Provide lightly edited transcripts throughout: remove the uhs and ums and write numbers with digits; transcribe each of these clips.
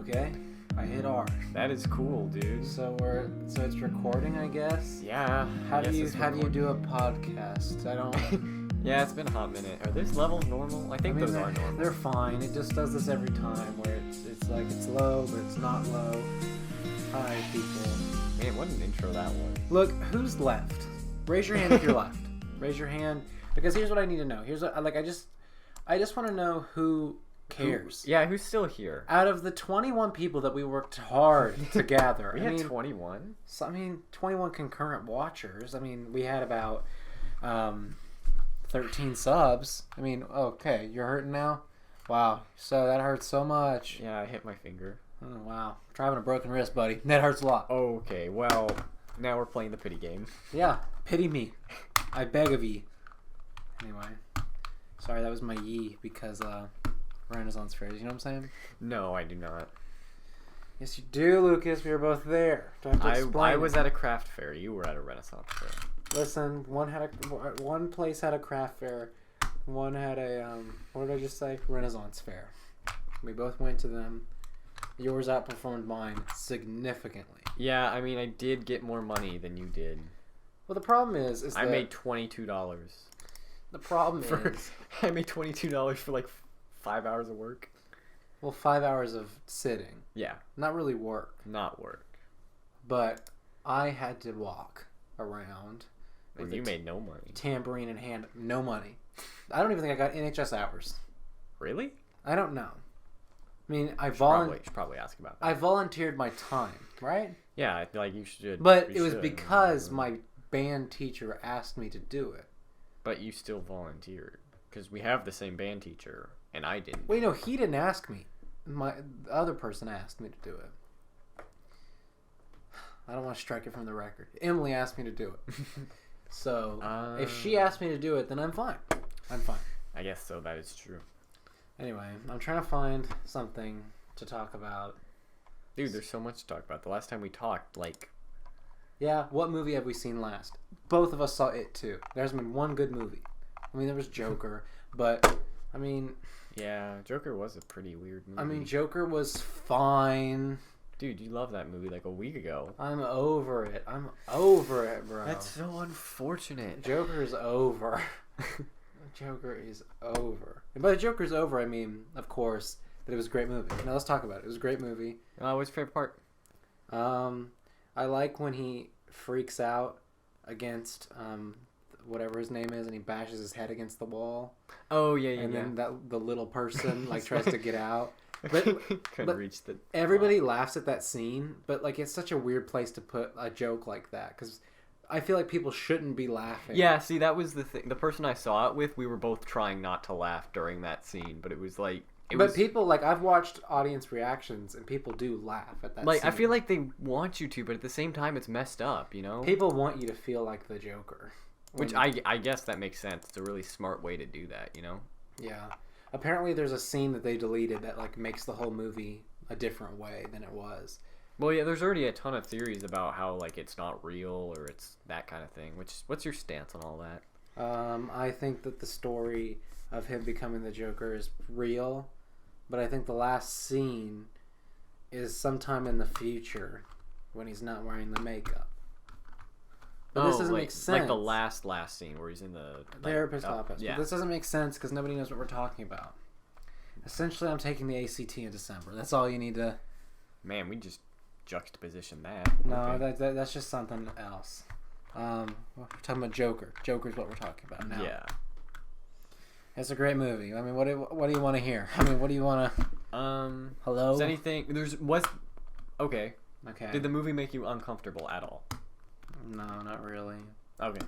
Okay, I hit R. That is cool, dude. So it's recording, I guess. Yeah. How do you do a podcast? I don't. Yeah, it's been a hot minute. Are these levels normal? I think those are normal. They're fine. It just does this every time, where it's like it's low, but it's not low. Hi, people. Man, what an intro that was. Look, who's left? Raise your hand if you're left. Raise your hand, because here's what I need to know. I just want to know who cares. Who's still here? Out of the 21 people that we worked hard to gather. We had 21? So, 21 concurrent watchers. We had about 13 subs. Okay, you're hurting now? Wow. So that hurts so much. Yeah, I hit my finger. Oh, wow. Try having a broken wrist, buddy. That hurts a lot. Okay, well, now we're playing the pity game. Yeah, pity me. I beg of ye. Anyway. Sorry, that was my ye because Renaissance fairs. You know what I'm saying? No, I do not. Yes, you do, Lucas. We were both there. Do I have to explain I was at a craft fair. You were at a Renaissance fair. Listen, one place had a craft fair. One had a what did I just say? Renaissance fair. We both went to them. Yours outperformed mine significantly. Yeah, I did get more money than you did. Well, the problem is I made $22. The problem is I made $22 for like 5 hours of work. Well, 5 hours of sitting. Yeah. Not really work. Not work. But I had to walk around. And you made no money. Tambourine in hand. No money. I don't even think I got NHS hours. Really? I don't know. You should probably ask about that. I volunteered my time, right? Yeah, I feel like you should. But it was because my band teacher asked me to do it. But you still volunteered. Because we have the same band teacher, and I didn't. Wait, no, he didn't ask me. The other person asked me to do it. I don't want to strike it from the record. Emily asked me to do it. So, if she asked me to do it, then I'm fine. I'm fine. I guess so, that is true. Anyway, I'm trying to find something to talk about. Dude, there's so much to talk about. The last time we talked, Yeah, what movie have we seen last? Both of us saw It too. There's been one good movie. There was Joker, but, Yeah, Joker was a pretty weird movie. Joker was fine. Dude, you loved that movie like a week ago. I'm over it. I'm over it, bro. That's so unfortunate. Joker is over. Joker is over. And by Joker's over, of course, that it was a great movie. Now let's talk about it. It was a great movie. What's your favorite part? I like when he freaks out against whatever his name is, and he bashes his head against the wall. Oh yeah. And then the little person tries to get out. But reach the. Everybody laughs at that scene, but it's such a weird place to put a joke like that because I feel like people shouldn't be laughing. Yeah, see, that was the thing. The person I saw it with, we were both trying not to laugh during that scene, but it was like. People, I've watched audience reactions, and people do laugh at that scene. I feel like they want you to, but at the same time, it's messed up, you know? People want you to feel like the Joker. Which I guess that makes sense. It's a really smart way to do that, you know? Yeah. Apparently, there's a scene that they deleted that, makes the whole movie a different way than it was. Well, yeah, there's already a ton of theories about how, it's not real, or it's that kind of thing. What's your stance on all that? I think that the story of him becoming the Joker is real, but I think the last scene is sometime in the future when he's not wearing the makeup. But this doesn't make sense. Like the last scene where he's in the therapist office. Yeah. But this doesn't make sense because nobody knows what we're talking about. Essentially, I'm taking the ACT in December. That's all you need to. Man, we just juxtaposition that. No, okay. that's just something else. We're talking about Joker. Joker's what we're talking about now. Yeah. It's a great movie. What do you want to hear? What do you want to? Hello. Is anything? Okay. Okay. Did the movie make you uncomfortable at all? No, not really. Okay.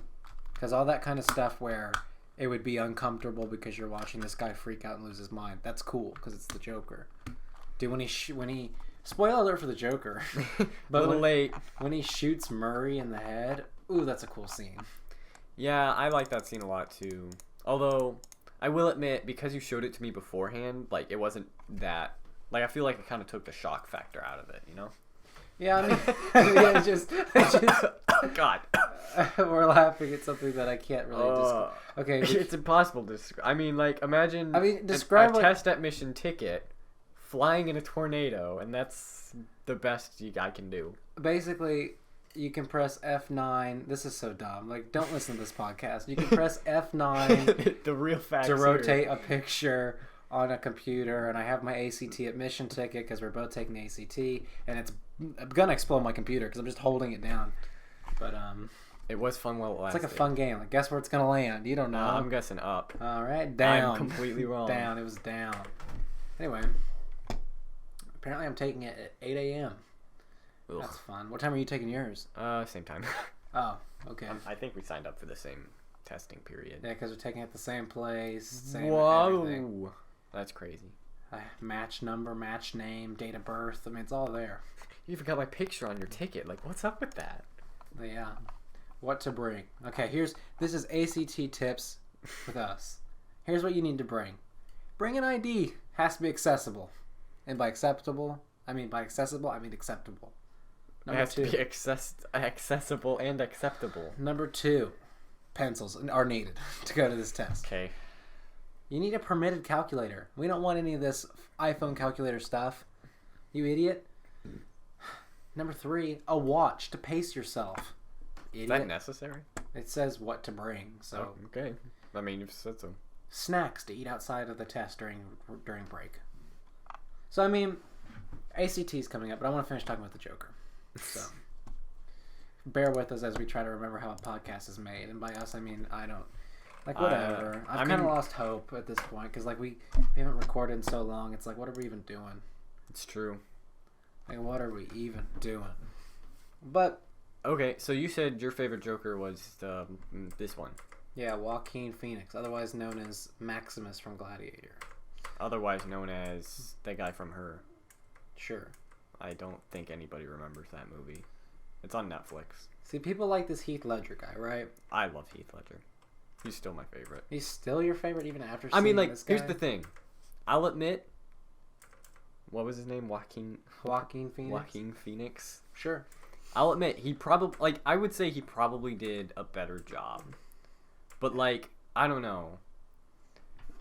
Because all that kind of stuff where it would be uncomfortable because you're watching this guy freak out and lose his mind. That's cool because it's the Joker. Dude, when he spoiler alert for the Joker, but a little late. When he shoots Murray in the head, ooh, that's a cool scene. Yeah, I like that scene a lot too. Although I will admit, because you showed it to me beforehand, it wasn't that. I feel like it kind of took the shock factor out of it, you know? Yeah, yeah, it's just God. We're laughing at something that I can't really describe. Okay, it's impossible to describe. Imagine. Describe a test admission ticket flying in a tornado, and that's the best I can do. Basically, you can press F9. This is so dumb. Like, don't listen to this podcast. You can press F9 The real facts to here. rotate a picture on a computer, and I have my ACT admission ticket because we're both taking ACT, and I'm gonna explode my computer because I'm just holding it down. But It was fun while it it's lasted. like a fun game. Like, guess where it's gonna land? You don't know. I'm guessing up. All right, down. I'm completely wrong. Down. It was down. Anyway, apparently I'm taking it at 8 a.m. Ugh. That's fun. What time are you taking yours? Same time. Oh, okay. I think we signed up for the same testing period. Yeah, because we're taking it at the same place. Same everything. Whoa. That's crazy. Match number, match name, date of birth. I mean, it's all there. You even got my picture on your ticket. Like, what's up with that? But yeah. What to bring. Okay, this is ACT tips with us. Here's what you need to bring. Bring an ID. Has to be accessible. And by accessible, I mean acceptable. It has to be accessible and acceptable. Number 2, pencils are needed to go to this test. Okay. You need a permitted calculator. We don't want any of this iPhone calculator stuff. You idiot. Number 3, a watch to pace yourself. Idiot. Is that necessary? It says what to bring. So okay. I mean, you've said so. Snacks to eat outside of the test during break. So I mean, ACT's coming up, but I want to finish talking about the Joker. So bear with us as we try to remember how a podcast is made, and by us I mean I don't. Like, whatever. I've kind of lost hope at this point because, like, we haven't recorded in so long. It's like, what are we even doing? It's true. Like, what are we even doing? But okay, so you said your favorite Joker was this one. Yeah, Joaquin Phoenix, otherwise known as Maximus from Gladiator. Otherwise known as the guy from Her. Sure. I don't think anybody remembers that movie. It's on Netflix. See, people like this Heath Ledger guy, right? I love Heath Ledger. He's still my favorite. He's still your favorite even after I mean, seeing like, this guy? here's the thing. I'll admit, what was his name? Joaquin Phoenix? Joaquin Phoenix. Sure. I'll admit, he probably, like, I would say he probably did a better job. But, like, I don't know.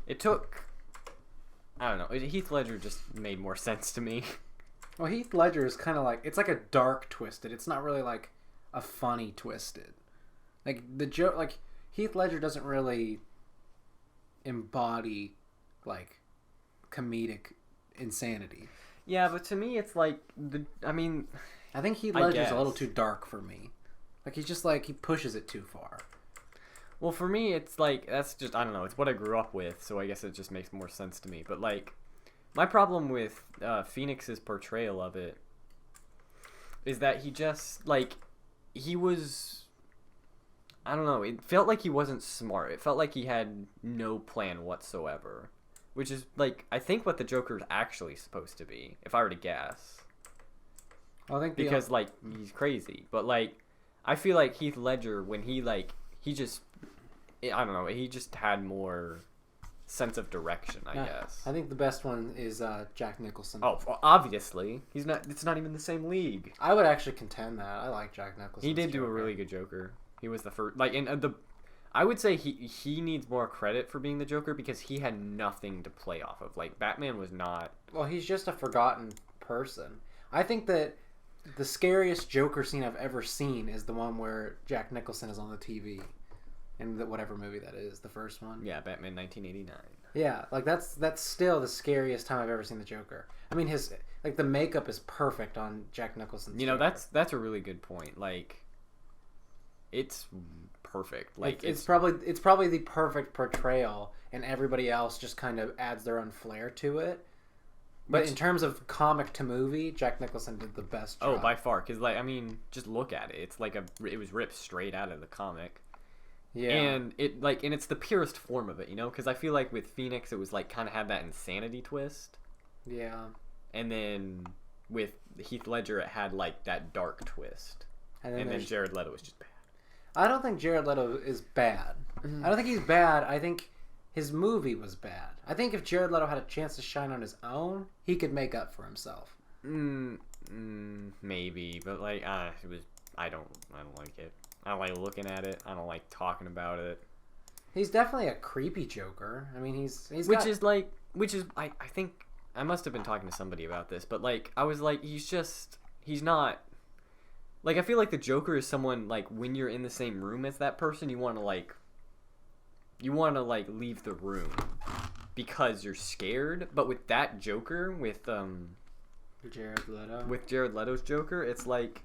It took, I don't know. Heath Ledger just made more sense to me. Well, Heath Ledger is kind of like, it's like a dark twisted. It's not really like a funny twisted. Like, the joke, like, Heath Ledger doesn't really embody, like, comedic insanity. Yeah, but to me, it's like, I think Heath Ledger's a little too dark for me. Like, he's just like, he pushes it too far. Well, for me, it's like, that's just, I don't know, it's what I grew up with, so I guess it just makes more sense to me. But, like, my problem with Phoenix's portrayal of it is that he just, like, he was, I don't know, it felt like he wasn't smart. It felt like he had no plan whatsoever. Which is, like, I think what the Joker's actually supposed to be, if I were to guess. I think because, like, he's crazy. But, like, I feel like Heath Ledger, when he, like, he just, I don't know, he just had more sense of direction, I guess. I think the best one is Jack Nicholson. Oh, well, obviously. It's not even the same league. I would actually contend that. I like Jack Nicholson. He did do a really good Joker. He was the first, like, and I would say he needs more credit for being the Joker because he had nothing to play off of. Like, Batman was not. Well, he's just a forgotten person. I think that the scariest Joker scene I've ever seen is the one where Jack Nicholson is on the TV. In whatever movie that is, the first one. Yeah, Batman 1989. Yeah, like that's still the scariest time I've ever seen the Joker. I mean, his the makeup is perfect on Jack Nicholson's. You know, Joker. that's a really good point. Like, it's perfect. Like, it's probably the perfect portrayal, and everybody else just kind of adds their own flair to it. But in terms of comic to movie, Jack Nicholson did the best job. Oh, by far, because, like, I mean, just look at it. It's like it was ripped straight out of the comic. Yeah. And it's the purest form of it, you know? Because I feel like with Phoenix, it was, like, kind of had that insanity twist. Yeah. And then with Heath Ledger, it had, like, that dark twist. And then Jared Leto was just bad. I don't think Jared Leto is bad. I don't think he's bad. I think his movie was bad. I think if Jared Leto had a chance to shine on his own, he could make up for himself. Maybe, but, like, I don't like it. I don't like looking at it. I don't like talking about it. He's definitely a creepy Joker. I mean, I think I must have been talking to somebody about this, but like I was like, he's not. Like I feel like the Joker is someone like when you're in the same room as that person, you want to like leave the room because you're scared. But with that Joker, with Jared Leto's Joker, it's like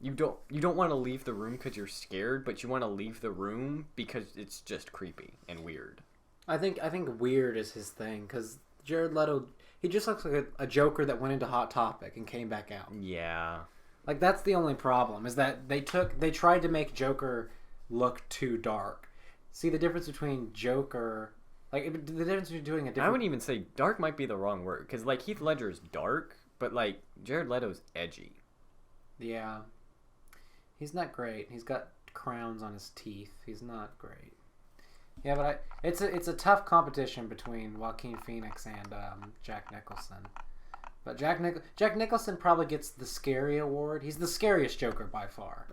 you don't want to leave the room because you're scared, but you want to leave the room because it's just creepy and weird. I think weird is his thing, because Jared Leto, he just looks like a Joker that went into Hot Topic and came back out. Yeah. Like, that's the only problem, is that they tried to make Joker look too dark. See, the difference between Joker, like, the difference between doing a different... I wouldn't even say dark might be the wrong word, because, like, Heath Ledger's dark, but, like, Jared Leto's edgy. Yeah. He's not great. He's got crowns on his teeth. He's not great. Yeah, but it's a tough competition between Joaquin Phoenix and Jack Nicholson. But Jack Nicholson probably gets the scary award. He's the scariest Joker by far.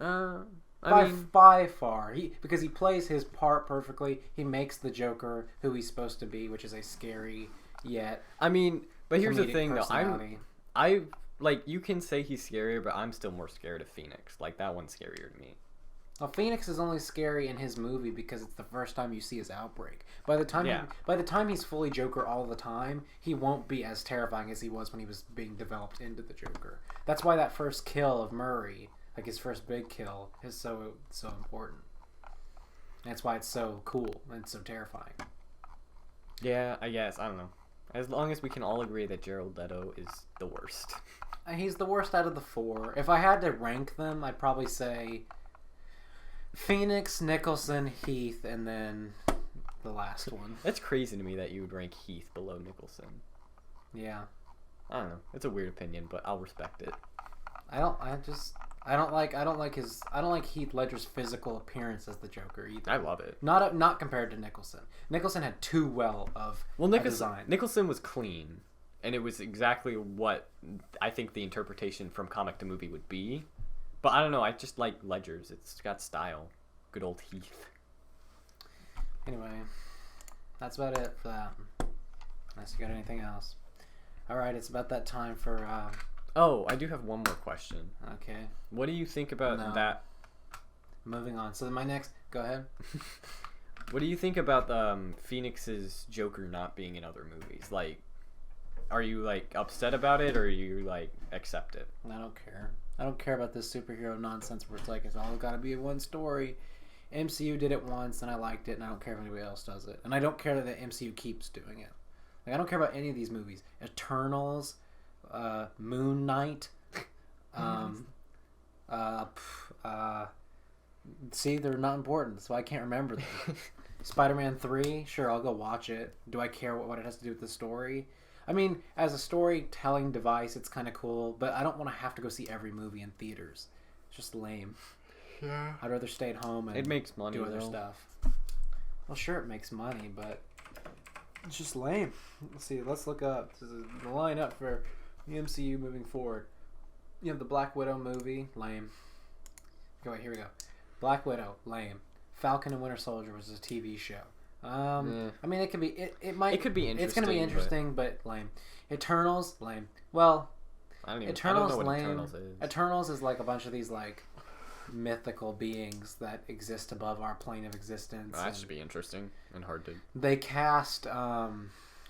By far. Because he plays his part perfectly. He makes the Joker who he's supposed to be, which is a scary yet. I mean, but here's the thing though. I like, you can say he's scarier, but I'm still more scared of Phoenix. Like, that one's scarier to me. Well, Phoenix is only scary in his movie because it's the first time you see his outbreak. By the time he's fully Joker all the time, he won't be as terrifying as he was when he was being developed into the Joker. That's why that first kill of Murray, like his first big kill, is so important. And that's why it's so cool and so terrifying. Yeah, I guess. I don't know. As long as we can all agree that Jared Leto is the worst. He's the worst out of the four. If I had to rank them, I'd probably say Phoenix, Nicholson, Heath, and then the last one. That's crazy to me that you would rank Heath below Nicholson. Yeah. I don't know. It's a weird opinion, but I'll respect it. I don't like Heath Ledger's physical appearance as the Joker either. I love it. Not compared to Nicholson. Nicholson had too well of a design. Nicholson was clean, and it was exactly what I think the interpretation from comic to movie would be. But I don't know. I just like Ledger's. It's got style. Good old Heath. Anyway, that's about it for that. Unless you got anything else. All right, it's about that time for. Oh, I do have one more question. Okay. What do you think about that? Moving on. So my next... Go ahead. What do you think about Phoenix's Joker not being in other movies? Like, are you, like, upset about it, or are you, like, accept it? I don't care. I don't care about this superhero nonsense where it's like, it's all got to be in one story. MCU did it once, and I liked it, and I don't care if anybody else does it. And I don't care that the MCU keeps doing it. Like, I don't care about any of these movies. Eternals... Moon Knight. See, they're not important, so I can't remember them. Spider-Man 3, sure, I'll go watch it. Do I care what it has to do with the story? I mean, as a storytelling device, it's kind of cool, but I don't want to have to go see every movie in theaters. It's just lame. Yeah. I'd rather stay at home and it makes money, do other stuff. Well, sure, it makes money, but it's just lame. Let's see, let's look up the lineup for the MCU moving forward. You have the Black Widow movie, lame. Okay, wait, here we go. Black Widow, lame. Falcon and Winter Soldier was a TV show. I mean, it could be. It could be interesting. It's gonna be interesting, but lame. Eternals, lame. Well, I don't know what lame. Eternals is. Eternals is like a bunch of these like mythical beings that exist above our plane of existence. Well, that should be interesting and hard to. They cast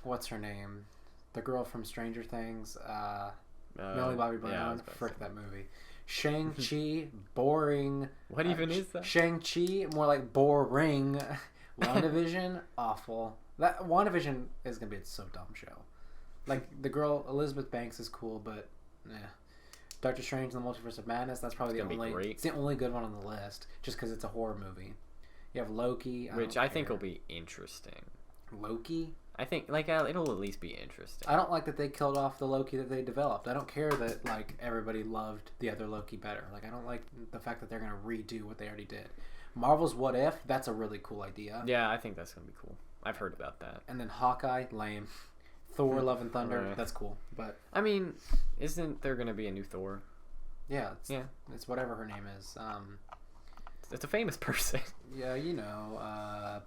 what's her name? The girl from Stranger Things, Millie Bobby Brown. Yeah, frick that movie. Shang-Chi, boring. What even is that? Shang-Chi, more like boring. WandaVision, awful. That WandaVision is gonna be a so dumb show. Like the girl Elizabeth Banks is cool, but Doctor Strange and the Multiverse of Madness. That's probably it's the only good one on the list, just because it's a horror movie. You have Loki, which I think will be interesting. Loki. I think it'll at least be interesting. I don't like that they killed off the Loki that they developed. I don't care that like everybody loved the other Loki better. Like I don't like the fact that they're gonna redo what they already did. Marvel's What If, that's a really cool idea. Yeah, I think that's gonna be cool. I've heard about that. And then Hawkeye, lame. Thor: Love and Thunder, that's cool. But I mean, isn't there gonna be a new Thor? Yeah, it's whatever her name is. It's a famous person. Yeah, you know.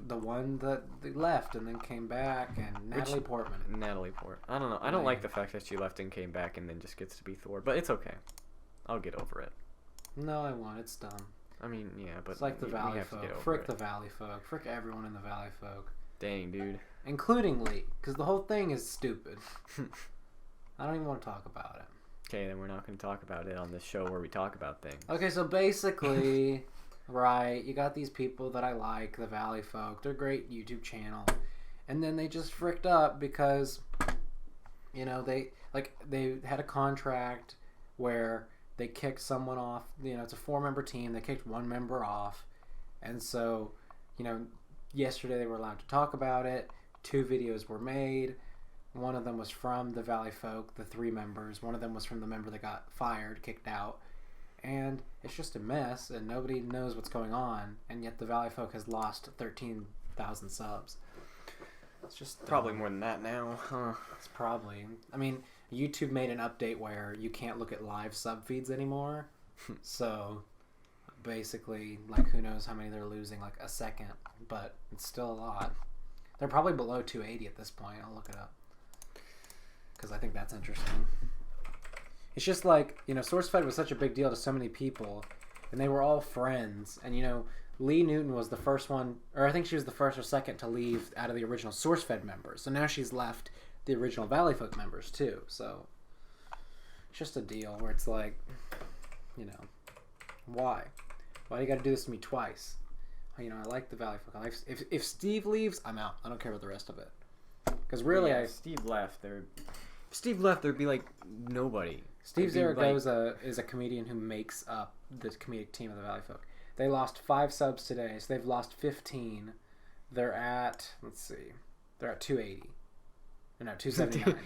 The one that they left and then came back, and Natalie Portman. Natalie Portman. I don't know. I don't like the fact that she left and came back and then just gets to be Thor, but it's okay. I'll get over it. No, I won't. It's dumb. I mean, yeah, but it's like the Valley have to get folk. over Frick it. the Valley folk. Frick everyone in the Valley folk. Dang, dude. Including Lee, because the whole thing is stupid. I don't even want to talk about it. Okay, then we're not going to talk about it on this show where we talk about things. Okay, so basically, right, you got these people that I like, the Valley folk. They're a great YouTube channel. And then they just fricked up because, you know, they had a contract where they kicked someone off. You know, it's a 4-member team. They kicked 1 member off. And so, you know, yesterday they were allowed to talk about it. 2 videos were made. One of them was from the Valley folk, the 3 members. One of them was from the member that got fired, kicked out. And it's just a mess, and nobody knows what's going on. And yet the Valley folk has lost 13,000 subs. It's just probably more than that now. Huh. It's probably. I mean, YouTube made an update where you can't look at live sub feeds anymore. So basically, like, who knows how many they're losing, like a second, but it's still a lot. They're probably below 280 at this point. I'll look it up because I think that's interesting. It's just like, you know, SourceFed was such a big deal to so many people, and they were all friends. And, you know, Lee Newton was the first one, or I think she was the first or second to leave out of the original SourceFed members. So now she's left the original Valley folk members too. So it's just a deal where it's like, you know, why do you got to do this to me twice? You know, I like the Valley folk. If Steve leaves, I'm out. I don't care about the rest of it. Because really, yeah, Steve left. There'd be like nobody. Steve Zaragoza is a comedian who makes up the comedic team of the Valley folk. They lost 5 subs today, so they've lost 15. They're at, let's see, they're at 280. No, 279.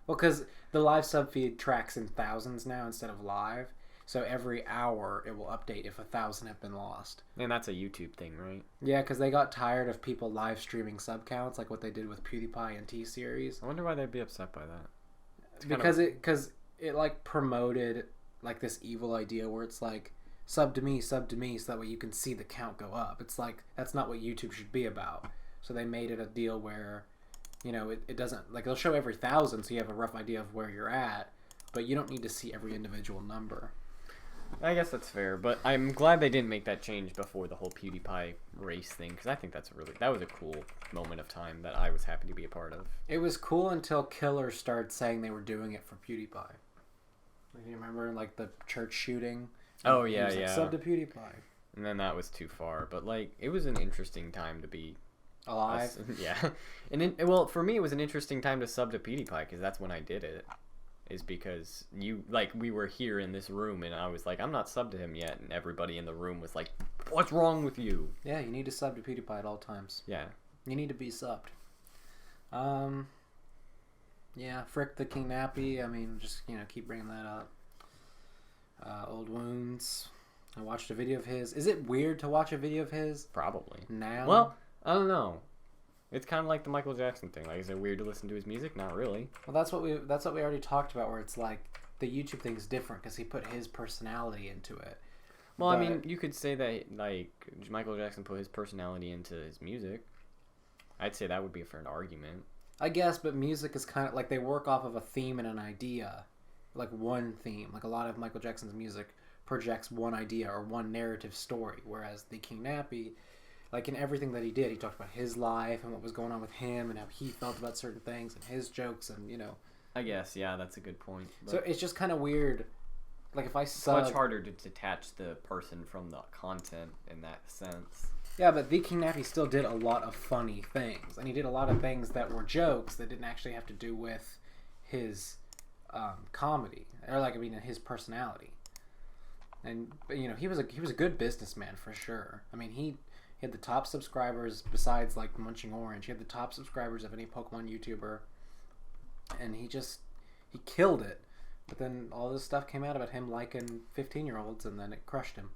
Well, because the live sub feed tracks in thousands now instead of live. So every hour it will update if 1,000 have been lost. And that's a YouTube thing, right? Yeah, because they got tired of people live streaming sub counts, like what they did with PewDiePie and T-Series. I wonder why they'd be upset by that. Because it like promoted like this evil idea where it's like, sub to me, so that way you can see the count go up. It's like, that's not what YouTube should be about. So they made it a deal where, you know, it doesn't, like, they'll show every 1,000 so you have a rough idea of where you're at, but you don't need to see every individual number. I guess that's fair, but I'm glad they didn't make that change before the whole PewDiePie race thing, because I think that was a cool moment of time that I was happy to be a part of. It was cool until Killer started saying they were doing it for PewDiePie. Like, you remember, like, the church shooting? Oh, yeah, like, yeah. sub to PewDiePie. And then that was too far, but, like, it was an interesting time to be alive. Yeah. And well, for me, it was an interesting time to sub to PewDiePie, because that's when I did it. Is because we were here in this room, and I was like, I'm not subbed to him yet, and everybody in the room was like, what's wrong with you? Yeah, you need to sub to PewDiePie at all times. Yeah. You need to be subbed. Yeah, Frick the King Nappy, I mean, just, you know, keep bringing that up. Old Wounds. I watched a video of his. Is it weird to watch a video of his? Probably. Now? Well, I don't know. It's kind of like the Michael Jackson thing. Like, is it weird to listen to his music? Not really. Well, that's what we already talked about, where it's like the YouTube thing's different because he put his personality into it. Well, I mean, you could say that, like, Michael Jackson put his personality into his music. I'd say that would be a fair argument. I guess, but music is kind of like they work off of a theme and an idea. Like one theme. Like a lot of Michael Jackson's music projects one idea or one narrative story, whereas the King Nappy, like in everything that he did, he talked about his life and what was going on with him and how he felt about certain things and his jokes and, you know. I guess, yeah, that's a good point. So it's just kind of weird. Like if I it's much harder to detach the person from the content in that sense. Yeah, but the King Nappy still did a lot of funny things. And he did a lot of things that were jokes that didn't actually have to do with his comedy. Or, like, I mean, his personality. And, you know, he was a good businessman for sure. I mean, he had the top subscribers besides, like, Munching Orange. He had the top subscribers of any Pokemon YouTuber. And he killed it. But then all this stuff came out about him liking 15-year-olds, and then it crushed him.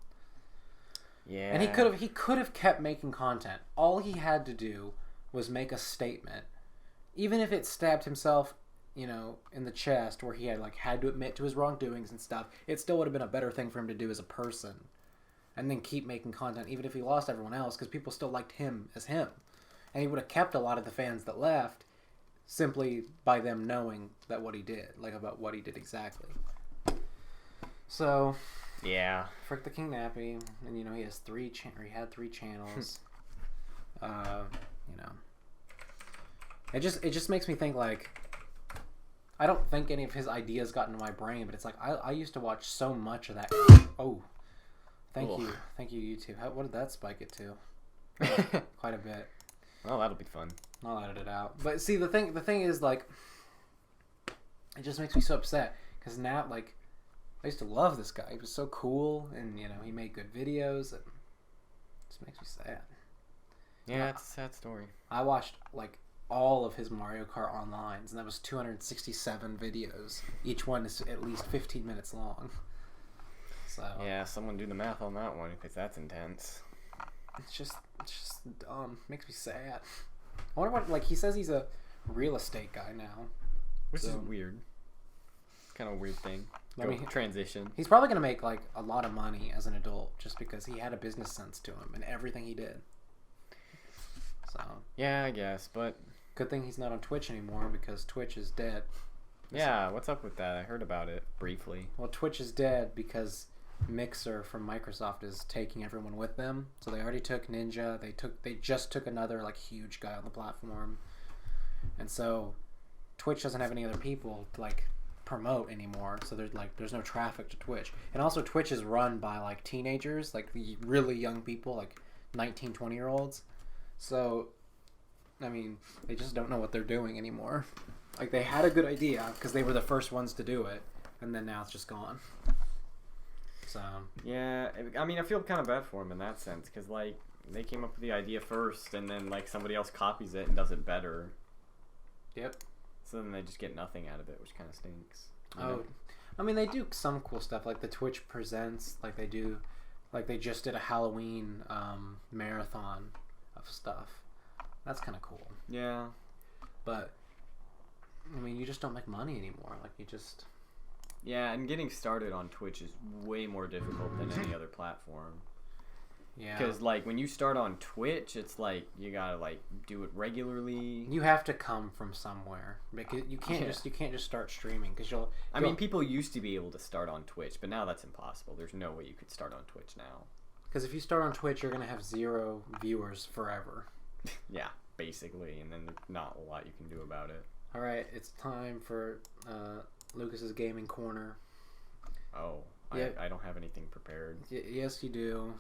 Yeah. And he could have kept making content. All he had to do was make a statement. Even if it stabbed himself, you know, in the chest, where he had to admit to his wrongdoings and stuff, it still would have been a better thing for him to do as a person. and then keep making content even if he lost everyone else, because people still liked him as him. And he would have kept a lot of the fans that left simply by them knowing that what he did, like about what he did exactly. So, yeah, frick the King Nappy, and you know he has he had 3 channels. You know, it just makes me think, like, I don't think any of his ideas got into my brain, but it's like I used to watch so much of that. Oh, thank you, YouTube. What did that spike it to? Quite a bit. Well, that'll be fun. I'll edit it out. But see, the thing is, like, it just makes me so upset because now, like, I used to love this guy. He was so cool, and you know he made good videos, and it just makes me sad. Yeah, it's a sad story. I watched like all of his Mario Kart Onlines, and that was 267 videos. Each one is at least 15 minutes long. So yeah, someone do the math on that one because that's intense. It's just dumb. Makes me sad. I wonder what, like, he says he's a real estate guy now, which is weird. Kind of a weird thing. I mean, transition. He's probably gonna make like a lot of money as an adult just because he had a business sense to him in everything he did. So yeah, I guess, but good thing he's not on Twitch anymore because Twitch is dead. Yeah, what's up with that? I heard about it briefly. Well, Twitch is dead because Mixer from Microsoft is taking everyone with them. So they already took Ninja. They just took another like huge guy on the platform, and so Twitch doesn't have any other people to like promote anymore. So there's no traffic to Twitch, and also Twitch is run by like teenagers, like really young people, like 19, 20-year-olds. So, I mean, they just don't know what they're doing anymore. Like, they had a good idea because they were the first ones to do it, and then now it's just gone. So yeah, I mean, I feel kind of bad for them in that sense because like they came up with the idea first, and then like somebody else copies it and does it better. Yep. So then they just get nothing out of it, which kind of stinks. Oh, I mean, they do some cool stuff like the Twitch Presents, like they do, like they just did a Halloween marathon of stuff. That's kind of cool. Yeah. But I mean, you just don't make money anymore. Like, you just... Yeah, and getting started on Twitch is way more difficult than any other platform. Yeah. Because, like, when you start on Twitch, it's like, you gotta, like, do it regularly. You have to come from somewhere. Because you can't just start streaming, because you'll... I mean, people used to be able to start on Twitch, but now that's impossible. There's no way you could start on Twitch now. Because if you start on Twitch, you're going to have 0 viewers forever. Yeah, basically, and then there's not a lot you can do about it. Alright, it's time for Lucas's Gaming Corner. Oh, yeah. I don't have anything prepared. Yes, you do.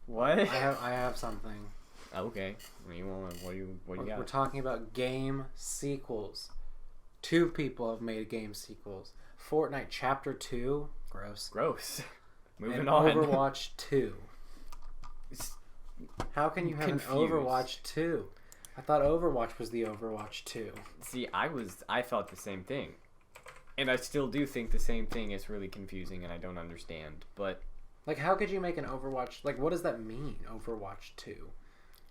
What? I have something. Okay. What do you got? We're talking about game sequels. 2 people have made game sequels. Fortnite Chapter 2. Gross. Moving and on. Overwatch 2. How can you have Confused. an Overwatch 2? I thought Overwatch was the Overwatch 2. See, I thought the same thing. And I still do think the same thing. Is really confusing and I don't understand. But like, how could you make an Overwatch? Like, what does that mean, Overwatch 2?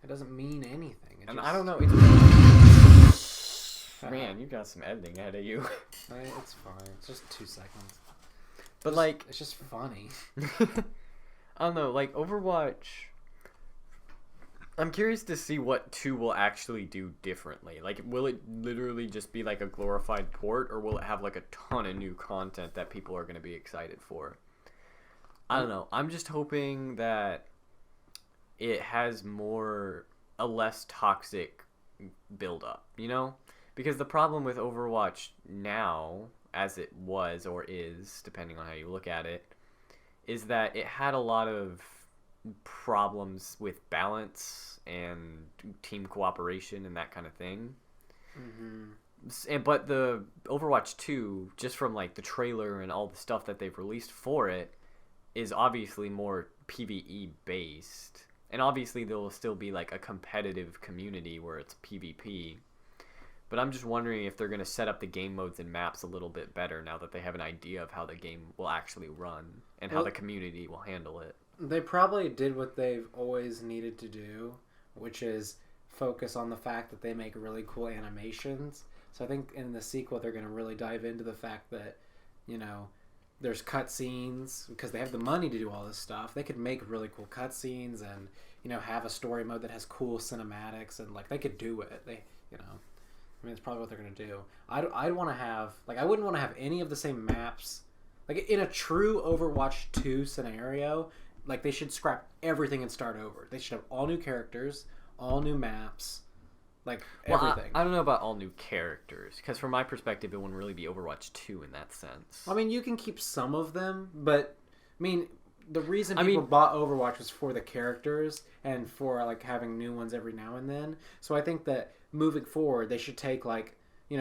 It doesn't mean anything. And just... I don't know. Man, you got some editing out of you. It's fine. It's just 2 seconds. But like, it's just funny. I don't know. Like Overwatch. I'm curious to see what 2 will actually do differently. Like, will it literally just be like a glorified port, or will it have like a ton of new content that people are going to be excited for? I don't know. I'm just hoping that it has a less toxic build-up, you know? Because the problem with Overwatch now, as it was or is, depending on how you look at it, is that it had a lot of problems with balance and team cooperation and that kind of thing. Mm-hmm. But the Overwatch 2, just from like the trailer and all the stuff that they've released for it, is obviously more PvE based. And obviously there will still be like a competitive community where it's PvP. But I'm just wondering if they're going to set up the game modes and maps a little bit better now that they have an idea of how the game will actually run and how the community will handle it. They probably did what they've always needed to do, which is focus on the fact that they make really cool animations. So I think in the sequel they're going to really dive into the fact that, you know, there's cutscenes because they have the money to do all this stuff. They could make really cool cutscenes and have a story mode that has cool cinematics and like they could do it. I mean, it's probably what they're gonna do. I'd want to have I wouldn't want to have any of the same maps. Like in a true Overwatch 2 scenario, like they should scrap everything and start over. They should have all new characters, all new maps, like everything. I don't know about all new characters because from my perspective, it wouldn't really be Overwatch 2 in that sense. I mean, you can keep some of them, but I mean, the reason people bought Overwatch was for the characters and for like having new ones every now and then. So I think that moving forward, they should take like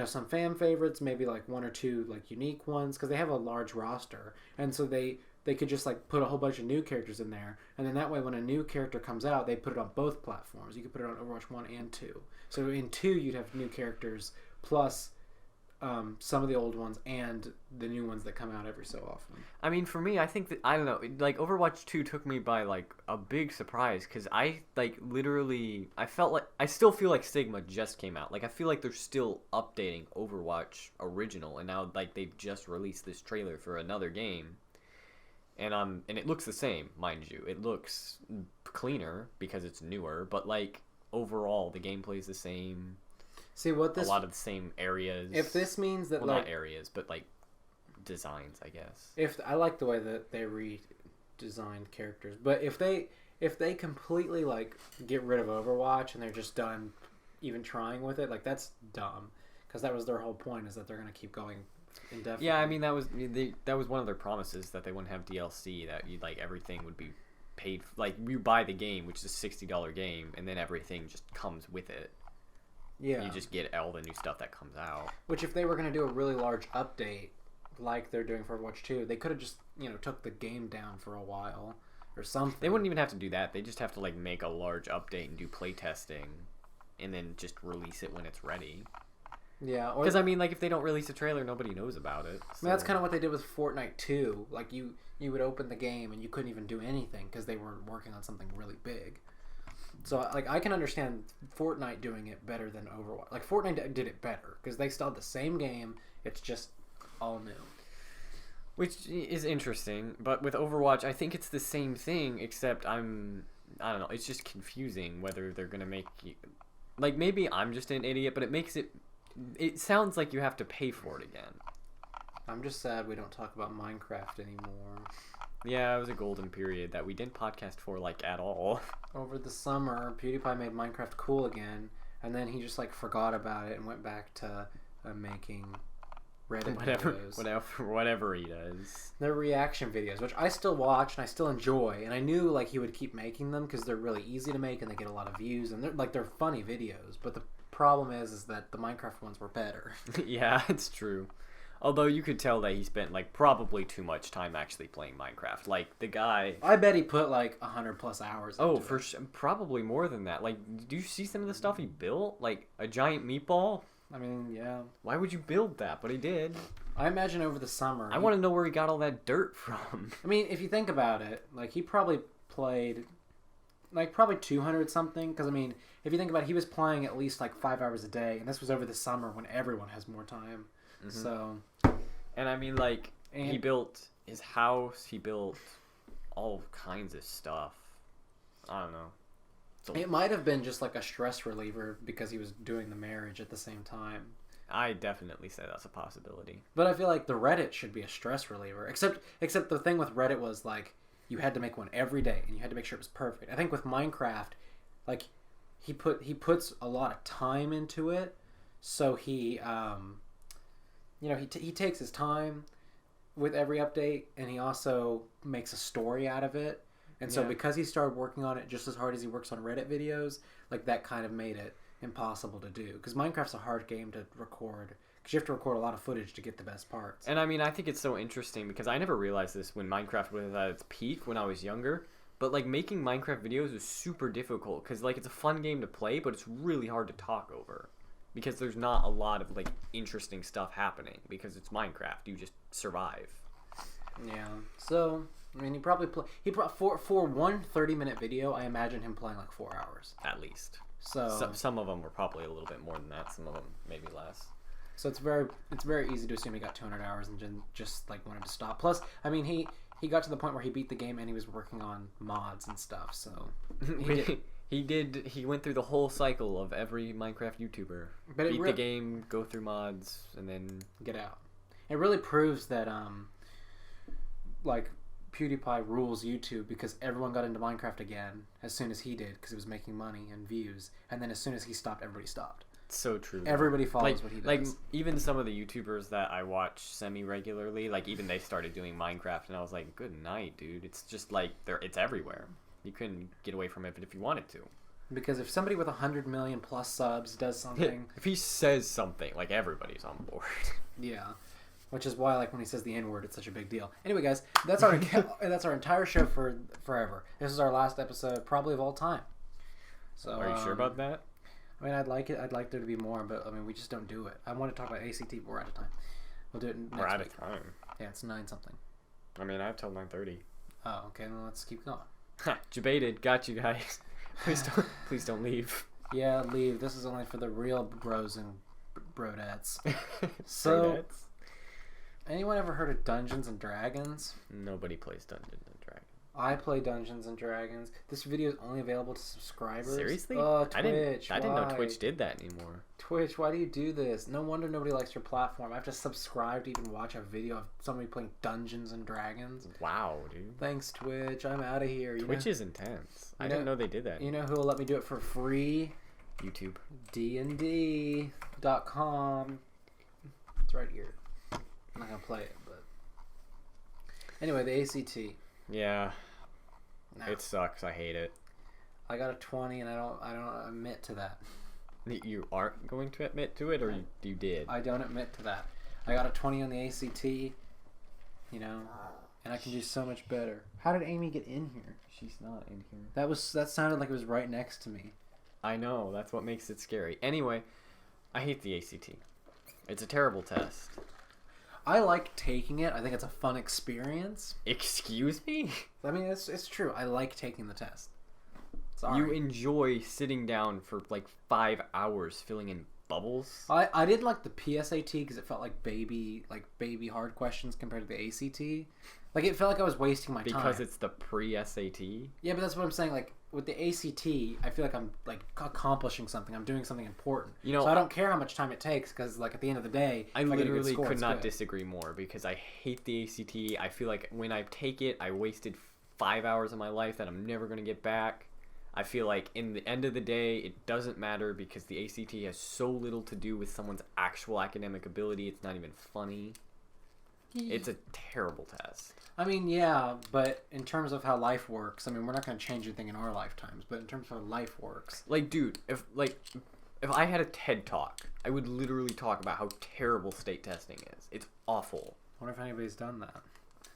some fan favorites, maybe like one or two like unique ones because they have a large roster, and so they could just like put a whole bunch of new characters in there, and then that way when a new character comes out, they put it on both platforms. You could put it on Overwatch 1 and 2. So in 2, you'd have new characters plus some of the old ones and the new ones that come out every so often. I mean, for me, I think that, I don't know, like Overwatch 2 took me by like a big surprise because I like literally, I still feel like Sigma just came out. Like I feel like they're still updating Overwatch original, and now like they've just released this trailer for another game. And it looks the same, mind you. It looks cleaner because it's newer, but like overall the gameplay's the same. See what this a lot of the same areas. If this means that not areas, but like designs, I guess. If I like the way that they redesigned characters, but if they completely like get rid of Overwatch and they're just done even trying with it, like that's dumb because that was their whole point, is that they're going to keep going indefinitely. Yeah, I mean that was one of their promises, that they wouldn't have DLC, that like everything would be paid, like you buy the game, which is a $60 game, and then everything just comes with it. Yeah. You just get all the new stuff that comes out. Which if they were going to do a really large update like they're doing for Overwatch 2, they could have just, took the game down for a while or something. They wouldn't even have to do that. They just have to like make a large update and do playtesting and then just release it when it's ready. Yeah. Because I mean, like if they don't release a trailer, nobody knows about it. So. I mean, that's kind of what they did with Fortnite 2. Like you would open the game and you couldn't even do anything because they were working on something really big. So, like, I can understand Fortnite doing it better than Overwatch. Like, Fortnite did it better because they still have the same game. It's just all new. Which is interesting. But with Overwatch, I think it's the same thing, except I don't know. It's just confusing whether they're going to make you... Like, maybe I'm just an idiot, but it makes it... It sounds like you have to pay for it again. I'm just sad we don't talk about Minecraft anymore. Yeah, it was a golden period that we didn't podcast for, like, at all. Over the summer, PewDiePie made Minecraft cool again, and then he just, like, forgot about it and went back to making Reddit videos. Whatever he does. They're reaction videos, which I still watch and I still enjoy, and I knew, like, he would keep making them because they're really easy to make and they get a lot of views, and they're funny videos, but the problem is that the Minecraft ones were better. Yeah, it's true. Although you could tell that he spent like probably too much time actually playing Minecraft. Like the guy, I bet he put like 100+ hours. Oh, for sure, probably more than that. Like, do you see some of the stuff he built? Like a giant meatball. I mean, yeah. Why would you build that? But he did. I imagine over the summer. I want to know where he got all that dirt from. I mean, if you think about it, like he probably played, like probably 200 something. Because I mean, if you think about it, he was playing at least like 5 hours a day, and this was over the summer when everyone has more time. Mm-hmm. So. And I mean, like, he built his house, he built all kinds of stuff. I don't know. It might have been just like a stress reliever because he was doing the marriage at the same time. I definitely say that's a possibility. But I feel like the Reddit should be a stress reliever. Except the thing with Reddit was, like, you had to make one every day, and you had to make sure it was perfect. I think with Minecraft, like, he puts a lot of time into it, so he takes his time with every update, and he also makes a story out of it. And so because he started working on it just as hard as he works on Reddit videos, like that kind of made it impossible to do. Because Minecraft's a hard game to record, because you have to record a lot of footage to get the best parts. And I mean, I think it's so interesting because I never realized this when Minecraft was at its peak when I was younger. But like making Minecraft videos is super difficult because like it's a fun game to play, but it's really hard to talk over. Because there's not a lot of, like, interesting stuff happening. Because it's Minecraft. You just survive. Yeah. So, I mean, for one 30-minute video, I imagine him playing, like, 4 hours. At least. So Some of them were probably a little bit more than that. Some of them maybe less. So it's very easy to assume he got 200 hours and just like wanted to stop. Plus, I mean, he got to the point where he beat the game and he was working on mods and stuff. So he went through the whole cycle of every Minecraft YouTuber. But beat the game, go through mods, and then get out. It really proves that like PewDiePie rules YouTube, because everyone got into Minecraft again as soon as he did, because it was making money and views, and then as soon as he stopped, everybody stopped. So true. Everybody follows what he does. Like, even some of the YouTubers that I watch semi-regularly, like, even they started doing Minecraft, and I was like, good night, dude. It's just, like, it's everywhere. You couldn't get away from it if you wanted to. Because if somebody with 100 million plus subs does something... if he says something, like, everybody's on board. Yeah. Which is why, like, when he says the N-word, it's such a big deal. Anyway, guys, that's our entire show for forever. This is our last episode, probably of all time. So, are you sure about that? I mean, I'd like there to be more, but I mean, we just don't do it. I want to talk about ACT, but we're out of time. We'll do it next week. We're out of time. Yeah, it's 9 something. I mean, I have till 9:30. Oh, okay. Then let's keep going. Ha! Debated. Got you guys. Please don't leave. Yeah, leave. This is only for the real bros and brodettes. So, Brodettes? Anyone ever heard of Dungeons and Dragons? Nobody plays Dungeons and Dragons. I play Dungeons and Dragons. This video is only available to subscribers. Seriously? Oh, Twitch. I didn't know Twitch did that anymore. Twitch, why do you do this? No wonder nobody likes your platform. I have to subscribe to even watch a video of somebody playing Dungeons and Dragons. Wow, dude. Thanks, Twitch. I'm out of here. Twitch is intense. I didn't know they did that. You know who will let me do it for free? YouTube. dnd.com. It's right here. I'm not going to play it, but... Anyway, the ACT. Yeah. No. It sucks. I hate it. I got a 20 and I don't admit to that. You aren't going to admit to it, or you did? I don't admit to that. I got a 20 on the ACT, you know, and I can do so much better. How did Amy get in here? She's not in here. That sounded like it was right next to me. I know. That's what makes it scary. Anyway, I hate the ACT. It's a terrible test. I like taking it. I think it's a fun experience. Excuse me? I mean, it's true. I like taking the test. Sorry. You enjoy sitting down for like 5 hours filling in bubbles? I did like the PSAT because it felt like baby hard questions compared to the ACT. Like, it felt like I was wasting my time. Because it's the pre-SAT? Yeah, but that's what I'm saying. Like, with the ACT, I feel like I'm, like, accomplishing something. I'm doing something important. You know, so I don't care how much time it takes because, like, at the end of the day, I literally could not disagree more because I hate the ACT. I feel like when I take it, I wasted 5 hours of my life that I'm never going to get back. I feel like in the end of the day, it doesn't matter because the ACT has so little to do with someone's actual academic ability. It's not even funny. It's a terrible test. I mean, yeah, but in terms of how life works, I mean, we're not going to change anything in our lifetimes, but in terms of how life works. Like, dude, if I had a TED Talk, I would literally talk about how terrible state testing is. It's awful. I wonder if anybody's done that.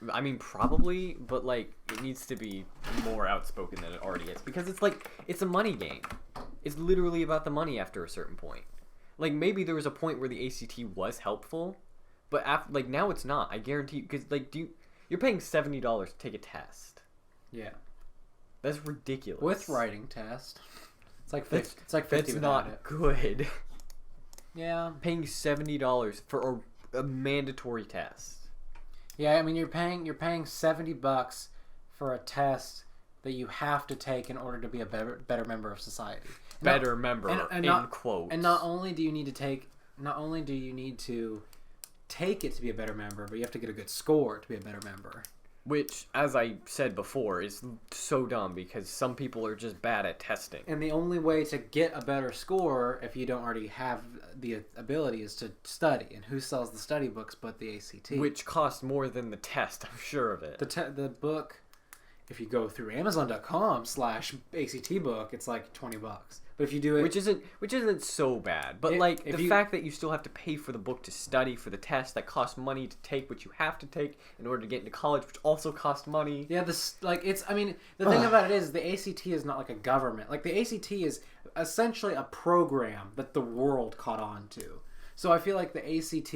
I mean, probably, but, like, it needs to be more outspoken than it already is. Because it's, like, it's a money game. It's literally about the money after a certain point. Like, maybe there was a point where the ACT was helpful, but, after, like, now it's not. I guarantee, because, like, you're paying $70 to take a test. Yeah. That's ridiculous. With writing test. It's like 50. It's like 50 That's not good. Yeah. Paying $70 for a mandatory test. Yeah, I mean, you're paying $70 for a test that you have to take in order to be a better member of society. Better member, in quotes. And not only do you need to take it to be a better member, but you have to get a good score to be a better member. Which, as I said before, is so dumb because some people are just bad at testing. And the only way to get a better score, if you don't already have the ability, is to study. And who sells the study books but the ACT? Which costs more than the test, I'm sure of it. The book, if you go through Amazon.com/ACT book, it's like $20. But if you do it, which isn't so bad, but like the fact that you still have to pay for the book to study for the test that costs money to take, which you have to take in order to get into college, which also costs money. Yeah, the thing about it is the ACT is not like a government. Like, the ACT is essentially a program that the world caught on to. So I feel like the ACT,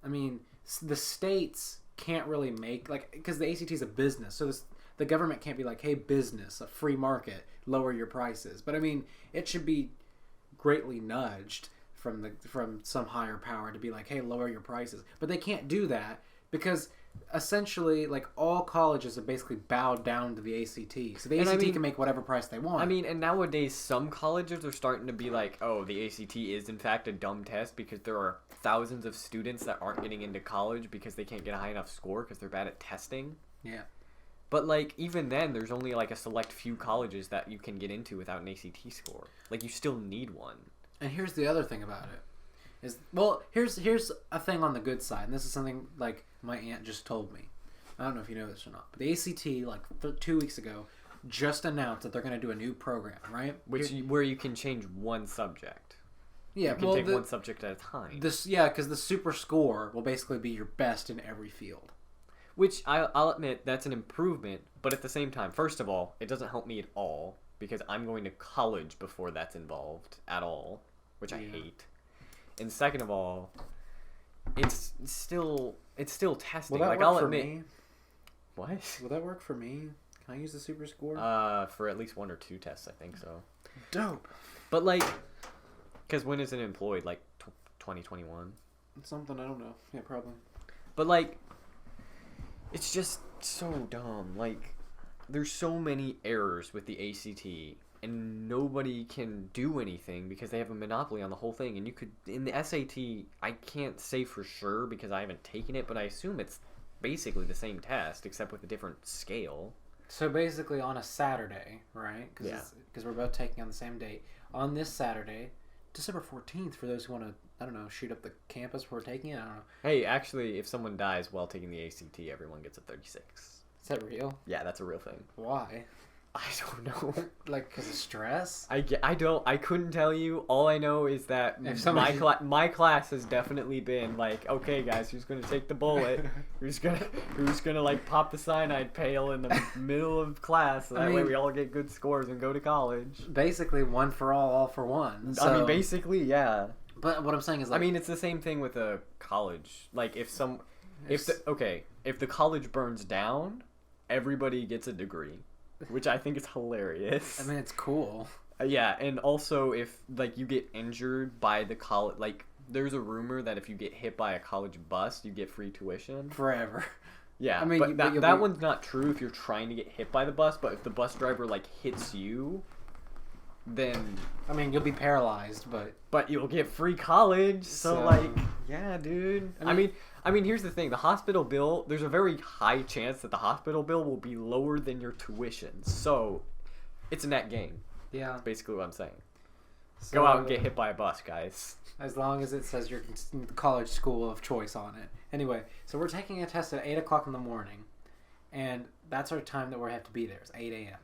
I mean, the states can't really make, like, because the ACT is a business, so the government can't be like, hey, business, a free market, lower your prices. But I mean, it should be greatly nudged from some higher power to be like, hey, lower your prices. But they can't do that because essentially, like, all colleges have basically bowed down to the ACT. So the ACT can make whatever price they want. I mean, and nowadays some colleges are starting to be like, oh, the ACT is in fact a dumb test because there are thousands of students that aren't getting into college because they can't get a high enough score because they're bad at testing. Yeah. But, like, even then, there's only, like, a select few colleges that you can get into without an ACT score. Like, you still need one. And here's the other thing about it. Well, here's a thing on the good side. And this is something, like, my aunt just told me. I don't know if you know this or not. But the ACT, like, 2 weeks ago, just announced that they're going to do a new program, right? Where you can change one subject. Yeah, you can take one subject at a time. Because the super score will basically be your best in every field. Which, I'll admit, that's an improvement. But at the same time, first of all, it doesn't help me at all. Because I'm going to college before that's involved at all. Which I hate. And second of all, it's still testing. Will that like, work I'll for admit, me? What? Will that work for me? Can I use the super score? For at least 1 or 2 tests, I think so. Dope. But, like, because when is it employed? Like, 2021? Something, I don't know. Yeah, probably. But, like, it's just so dumb. Like, there's so many errors with the ACT, and nobody can do anything because they have a monopoly on the whole thing. And you could, in the SAT, I can't say for sure because I haven't taken it, but I assume it's basically the same test except with a different scale. So basically on a Saturday, right? Because we're both taking on the same date. On this Saturday, December 14th, for those who want to, I don't know, shoot up the campus before taking it, I don't know. Hey, actually, if someone dies while taking the ACT, everyone gets a 36. Is that real? Yeah, that's a real thing. Why? I don't know. Like, because of stress? I couldn't tell you. All I know is that my class has definitely been like, okay, guys, who's gonna take the bullet? who's gonna like pop the cyanide pail in the middle of class? So that way we all get good scores and go to college. Basically, one for all for one. So, I mean, basically, yeah. But what I'm saying is, like, I mean, it's the same thing with a college. Like, if the college burns down, everybody gets a degree. Which I think is hilarious. I mean, it's cool. Yeah, and also if, like, you get injured by the college, like, there's a rumor that if you get hit by a college bus, you get free tuition. Forever. Yeah, I mean, but that one's not true if you're trying to get hit by the bus, but if the bus driver, like, hits you, then... I mean, you'll be paralyzed, but... But you'll get free college, so like, yeah, dude. I mean, here's the thing. The hospital bill, there's a very high chance that the hospital bill will be lower than your tuition. So, it's a net gain. Yeah. That's basically what I'm saying. So, go out and get hit by a bus, guys. As long as it says your college school of choice on it. Anyway, so we're taking a test at 8 o'clock in the morning. And that's our time that we have to be there. It's 8 a.m.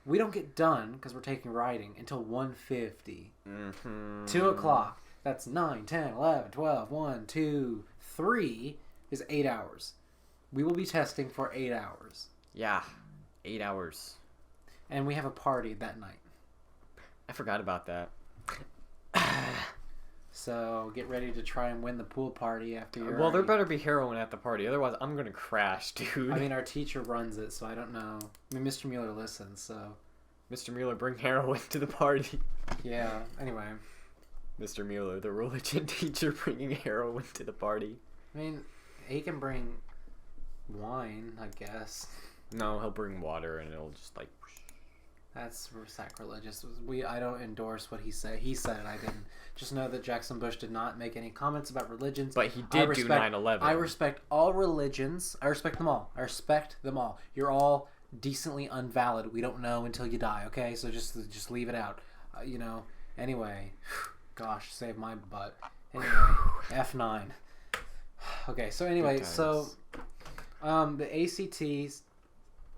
We don't get done, because we're taking writing, until 1:50. Mm-hmm. 2 o'clock. That's 9, 10, 11, 12, 1, 2, 3 is 8 hours. We will be testing for 8 hours. Yeah, 8 hours. And we have a party that night. I forgot about that. So get ready to try and win the pool party after your... Well, there better be heroin at the party. Otherwise, I'm going to crash, dude. I mean, our teacher runs it, so I don't know. I mean, Mr. Mueller listens, so... Mr. Mueller, bring heroin to the party. Yeah, anyway. Mr. Mueller, the religion teacher, bringing heroin to the party. I mean, he can bring wine, I guess. No, he'll bring water, and it'll just, like... That's sacrilegious. I don't endorse what he said. He said it, I didn't. Just know that Jackson Bush did not make any comments about religions. But he did do 9/11. I respect all religions. I respect them all. You're all decently unvalid. We don't know until you die, okay? So just leave it out. Anyway. Gosh, save my butt. Anyway, F9. Okay, so anyway, the ACTs,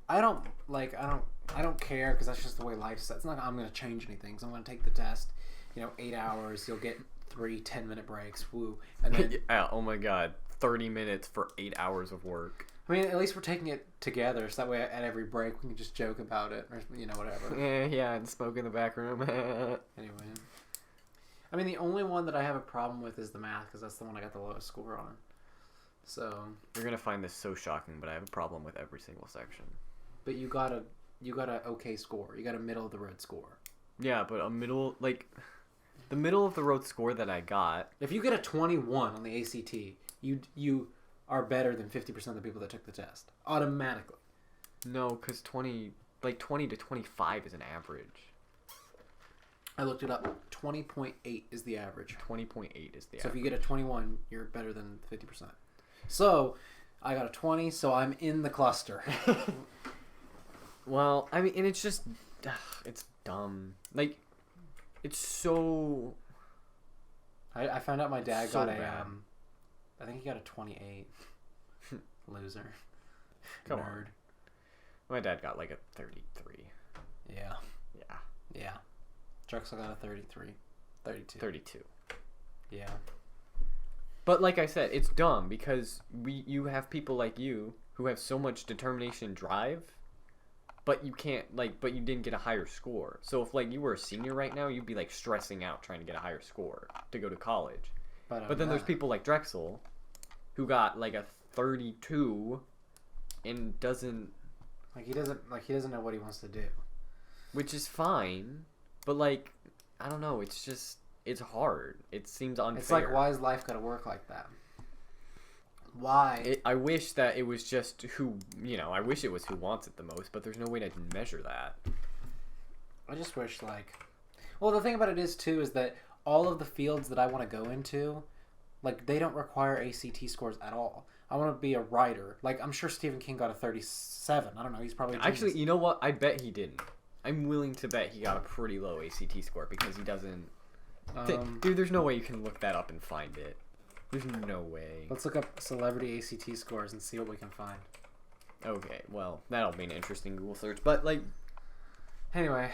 I don't care because that's just the way life's set. It's not like I'm going to change anything. So I'm going to take the test, 8 hours. You'll get 3 10-minute breaks. Woo. And then, yeah, oh my God, 30 minutes for 8 hours of work. I mean, at least we're taking it together, so that way at every break we can just joke about it or, whatever. Yeah, and smoke in the back room. Anyway. I mean, the only one that I have a problem with is the math because that's the one I got the lowest score on. So. You're going to find this so shocking, but I have a problem with every single section. But you got a okay score. You got a middle of the road score. Yeah, but a middle, like, The middle of the road score that I got. If you get a 21 on the ACT, you are better than 50% of the people that took the test automatically. No, because 20 to 25 is an average. I looked it up. 20.8 is the average. 20.8 is the average. So if you get a 21, you're better than 50%. So I got a 20, so I'm in the cluster. Well, I mean, and it's just, it's dumb. Like, it's so. I found out my dad So got a, bad. I think he got a 28. Loser. Come Nerd. on. My dad got like a 33. Yeah. Yeah. Yeah. Drexel got a 33. 32. 32. Yeah. But like I said, it's dumb because you have people like you who have so much determination and drive, but you can't but you didn't get a higher score. So if like you were a senior right now, you'd be like stressing out trying to get a higher score to go to college. But then there's people like Drexel who got like a 32 and doesn't he doesn't know what he wants to do. which is fine, but like I don't know, it's hard. It seems unfair. It's like, why is life got to work like that? Why? I wish that it was just I wish it was who wants it the most, but there's no way to measure that. I just wish, well, the thing about it is, too, is that all of the fields that I want to go into, they don't require ACT scores at all. I want to be a writer. I'm sure Stephen King got a 37. I don't know. He's probably a genius. Actually, you know what? I bet he didn't. I'm willing to bet he got a pretty low ACT score because he doesn't... Dude, there's no way you can look that up and find it. There's no way. Let's look up celebrity ACT scores and see what we can find. Okay, well, that'll be an interesting Google search. But, Anyway.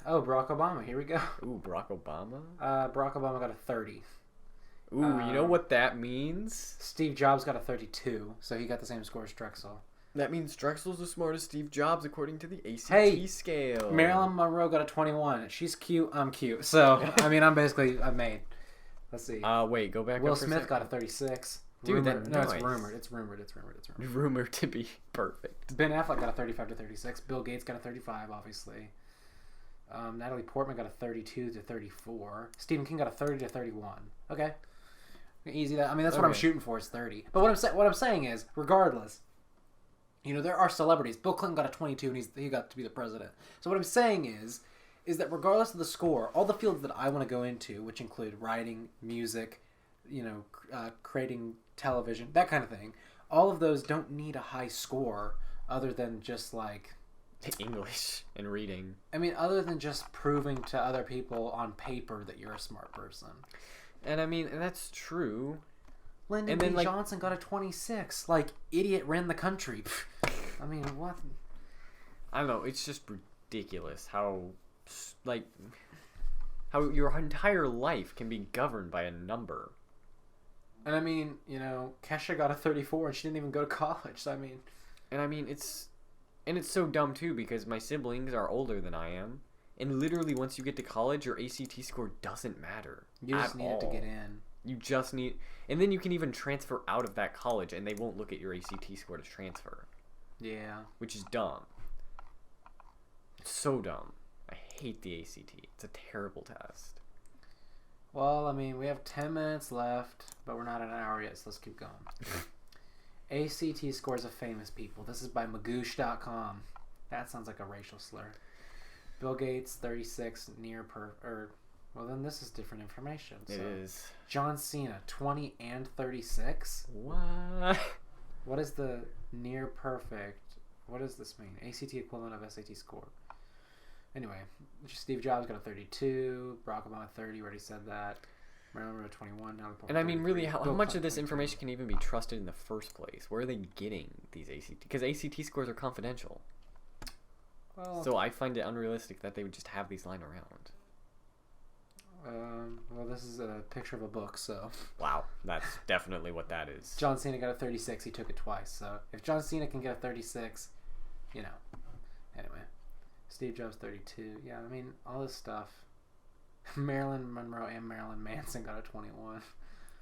Oh, Barack Obama. Here we go. Ooh, Barack Obama? Barack Obama got a 30. Ooh, you know what that means? Steve Jobs got a 32, so he got the same score as Drexel. That means Drexel's the smartest Steve Jobs according to the ACT scale. Marilyn Monroe got a 21. She's cute. I'm cute. So, I mean, I'm made. Let's see. Wait, go back Will up for a Smith second. got a 36. Dude, Rumored. that No, nice. it's rumored. It's rumored. Rumored to be perfect. Ben Affleck got a 35 to 36. Bill Gates got a 35, obviously. Natalie Portman got a 32 to 34. Stephen King got a 30 to 31. Okay. Easy. That's what I'm shooting for is 30. But what I'm saying is, regardless, there are celebrities. Bill Clinton got a 22 and he got to be the president. So what I'm saying is that regardless of the score, all the fields that I want to go into, which include writing, music, creating television, that kind of thing, all of those don't need a high score other than just English and reading. I mean, other than just proving to other people on paper that you're a smart person. And I mean, that's true. Lyndon B. Johnson got a 26. Idiot ran the country. I mean, what? I don't know. It's just ridiculous how your entire life can be governed by a number. And I mean, Kesha got a 34 and she didn't even go to college. So I mean... And I mean, it's so dumb too because my siblings are older than I am. And literally once you get to college, your ACT score doesn't matter. You just need it to get in. You just need... And then you can even transfer out of that college and they won't look at your ACT score to transfer. Yeah. Which is dumb. It's so dumb. I hate the ACT. It's a terrible test. Well, I mean, we have 10 minutes left, but we're not at an hour yet, so let's keep going. ACT scores of famous people. This is by Magoosh.com. That sounds like a racial slur. Bill Gates, 36, well, then this is different information. So. It is. John Cena, 20 and 36? What? What is the near perfect? What does this mean? ACT equivalent of SAT score. Anyway, Steve Jobs got a 32. Barack Obama 30. Already said that. Marilyn Monroe 21. And I mean, really, how much of this information can even be trusted in the first place? Where are they getting these ACT? Because ACT scores are confidential. Well, so I find it unrealistic that they would just have these lying around. Well, this is a picture of a book, so... Wow, that's definitely what that is. John Cena got a 36. He took it twice. So if John Cena can get a 36, Anyway. Steve Jobs 32. Yeah, I mean, all this stuff. Marilyn Monroe and Marilyn Manson got a 21.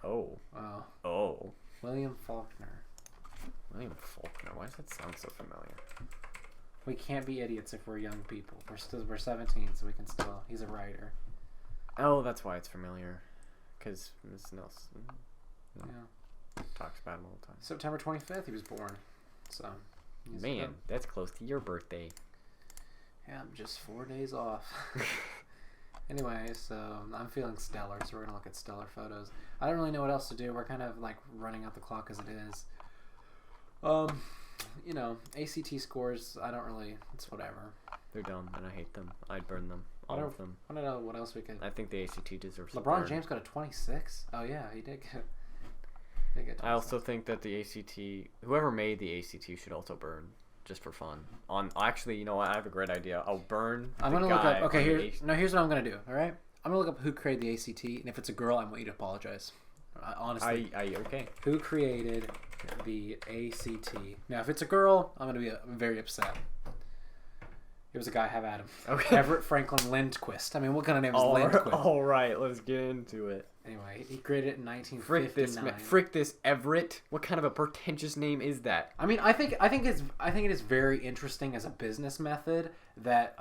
Oh. Wow. Oh. William Faulkner. William Faulkner. Why does that sound so familiar? We can't be idiots if we're young people. We're 17, so we can still... He's a writer. Oh, that's why it's familiar. Because Miss Nelson talks about him all the time. September 25th, he was born. So, man, that's close to your birthday. Yeah, I'm just 4 days off. Anyway, so I'm feeling stellar, so we're going to look at stellar photos. I don't really know what else to do. We're kind of like running out the clock as it is. You know, ACT scores, I don't really, it's whatever. They're dumb, and I hate them. I'd burn them. All of them. I don't know what else we could. I think the ACT deserves to LeBron burn. James got a 26? Oh, yeah, he did get 26. I also think that the ACT, whoever made the ACT should also burn. Just for fun. Actually, you know what? I have a great idea. I'll burn. I'm gonna look up. Okay, here's what I'm gonna do. All right, I'm gonna look up who created the ACT, and if it's a girl, I want you to apologize. Honestly, okay. Who created the ACT? Now, if it's a girl, I'm gonna be very upset. It was a guy. Have at him. Okay. Everett Franklin Lindquist. I mean, what kind of name is Lindquist? All right, let's get into it. Anyway, he created it in 1959. Frick this Everett. What kind of a pretentious name is that? I mean, I think it is very interesting as a business method that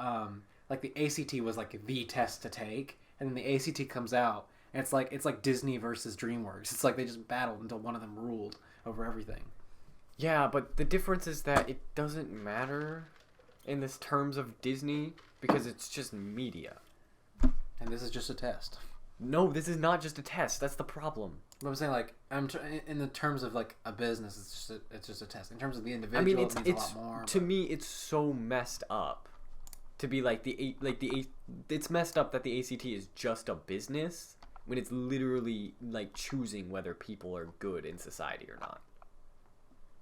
like the ACT was like the test to take, and then the ACT comes out, and it's like Disney versus DreamWorks. It's like they just battled until one of them ruled over everything. Yeah, but the difference is that it doesn't matter in this terms of Disney because it's just media. And this is just a test. No, this is not just a test. That's the problem. But I'm saying, like, in the terms of like a business, it's just a test. In terms of the individual, I mean, it means a lot more. To me, it's so messed up to be like it's messed up that the ACT is just a business when it's literally like choosing whether people are good in society or not.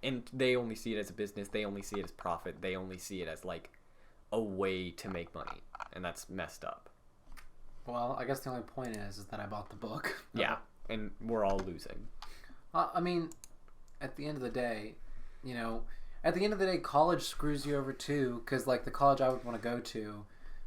And they only see it as a business. They only see it as profit. They only see it as like a way to make money, and that's messed up. Well, I guess the only point is that I bought the book. Yeah, and we're all losing. I mean, at the end of the day, college screws you over too, because like the college I would want to go to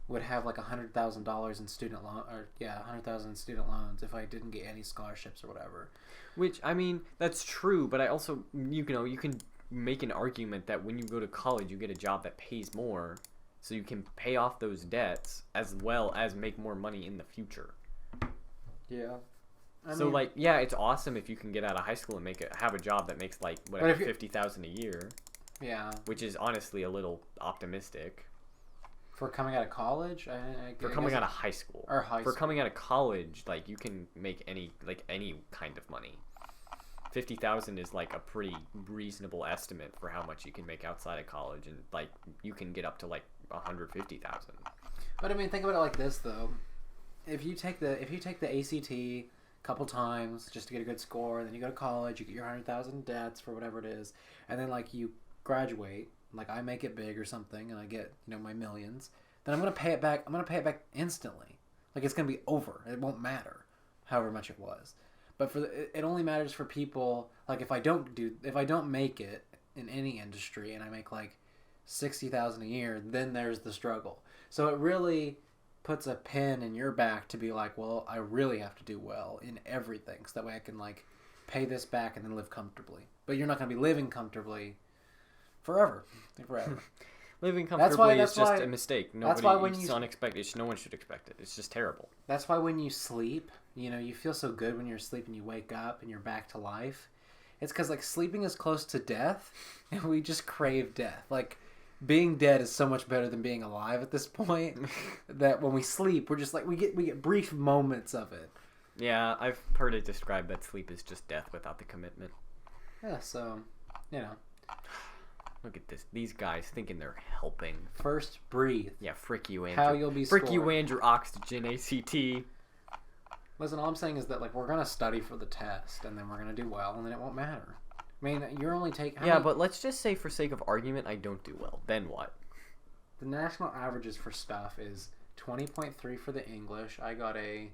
would have like $100,000 in student loan, or $100,000 in student loans if I didn't get any scholarships or whatever. Which, I mean, that's true, but I also, you can make an argument that when you go to college, you get a job that pays more. So you can pay off those debts as well as make more money in the future. Yeah. It's awesome if you can get out of high school and have a job that makes like whatever $50,000 a year. Yeah. Which is honestly a little optimistic. For coming out of college, coming out of high school. Or high For school. coming out of college, like you can make any kind of money. 50,000 is like a pretty reasonable estimate for how much you can make outside of college, and like you can get up to like 150,000. But I mean, think about it like this though: if you take the ACT a couple times just to get a good score, then you go to college, you get your 100,000 debts for whatever it is, and then like you graduate, like I make it big or something, and I get my millions, then I'm gonna pay it back. I'm gonna pay it back instantly. Like it's gonna be over. It won't matter, however much it was. But it only matters for people like if I don't make it in any industry and I make like 60,000 a year, then there's the struggle. So it really puts a pin in your back to be like, well, I really have to do well in everything, so that way I can like pay this back and then live comfortably. But you're not going to be living comfortably forever. Living comfortably is just a mistake. It's unexpected. No one should expect it. It's just terrible. That's why when you sleep, you feel so good when you're asleep and you wake up and you're back to life. It's because like sleeping is close to death, and we just crave death. Like being dead is so much better than being alive at this point. That when we sleep, we're just like we get brief moments of it. Yeah, I've heard it described that sleep is just death without the commitment. Yeah, so Look at this. These guys thinking they're helping. First, breathe. Yeah, frick you, Andrew. How you'll be frick scored. you and your oxygen ACT. Listen, all I'm saying is that like we're gonna study for the test, and then we're gonna do well, and then it won't matter. I mean, you're only taking. But let's just say, for sake of argument, I don't do well. Then what? The national averages for stuff is 20.3 for the English. I got a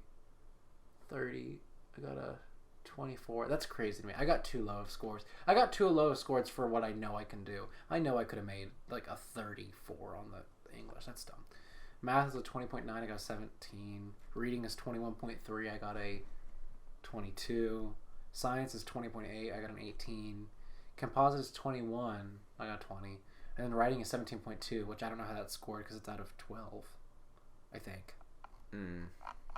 30. I got a 24. That's crazy to me. I got too low of scores. I got too low of scores for what I know I can do. I know I could have made like a 34 on the English. That's dumb. Math is a 20.9. I got a 17. Reading is 21.3. I got a 22. Science is 20.8. I got an 18. Composite is 21. I got 20. And then writing is 17.2, which I don't know how that's scored because it's out of 12, I think.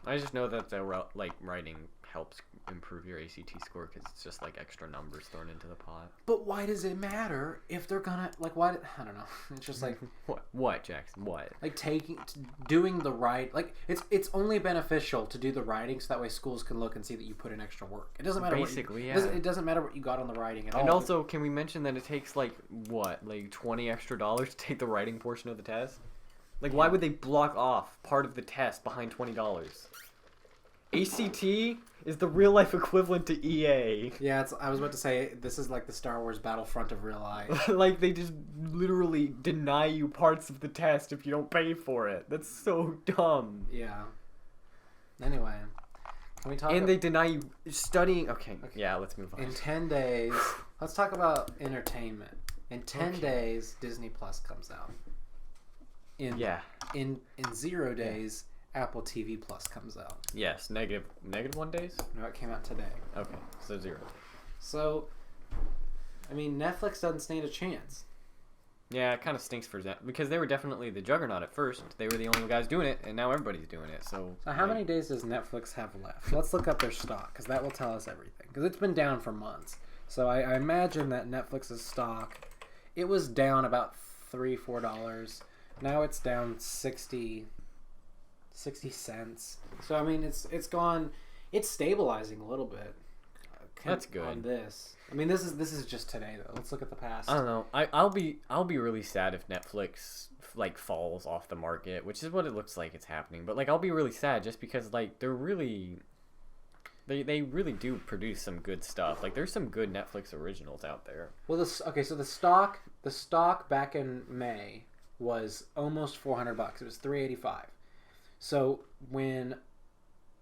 I just know that like writing helps improve your ACT score because it's just like extra numbers thrown into the pot. But why does it matter if they're gonna like? Why? I don't know. It's just like what Jackson? What? Like doing the right. Like it's only beneficial to do the writing so that way schools can look and see that you put in extra work. It doesn't matter. Basically, it doesn't matter what you got on the writing at all. And also, can we mention that it takes like $20 extra to take the writing portion of the test? Like, why would they block off part of the test behind $20? ACT is the real life equivalent to EA. Yeah, I was about to say this is like the Star Wars Battlefront of real life. Like they just literally deny you parts of the test if you don't pay for it. That's so dumb. Yeah. Anyway, can we talk? And they deny you studying. Okay. Yeah, let's move on. In 10 days, let's talk about entertainment. In 10 days, Disney Plus comes out. In 0 days. Apple TV Plus comes out. Yes, negative 1 days? No, it came out today. Okay, so 0. So, I mean, Netflix doesn't stand a chance. Yeah, it kind of stinks for that because they were definitely the juggernaut at first. They were the only guys doing it, and now everybody's doing it. So how many days does Netflix have left? Let's look up their stock because that will tell us everything. Because it's been down for months. So I imagine that Netflix's stock, it was down about $3-4. Now it's down 60 cents. So I mean, it's stabilizing a little bit. That's good. On this, I mean, this is just today though. Let's look at the past. I don't know. I'll be really sad if Netflix like falls off the market, which is what it looks like it's happening. But like, I'll be really sad just because like they really do produce some good stuff. Like there's some good Netflix originals out there. Well, so the stock back in May was almost $400. It was $385. So when,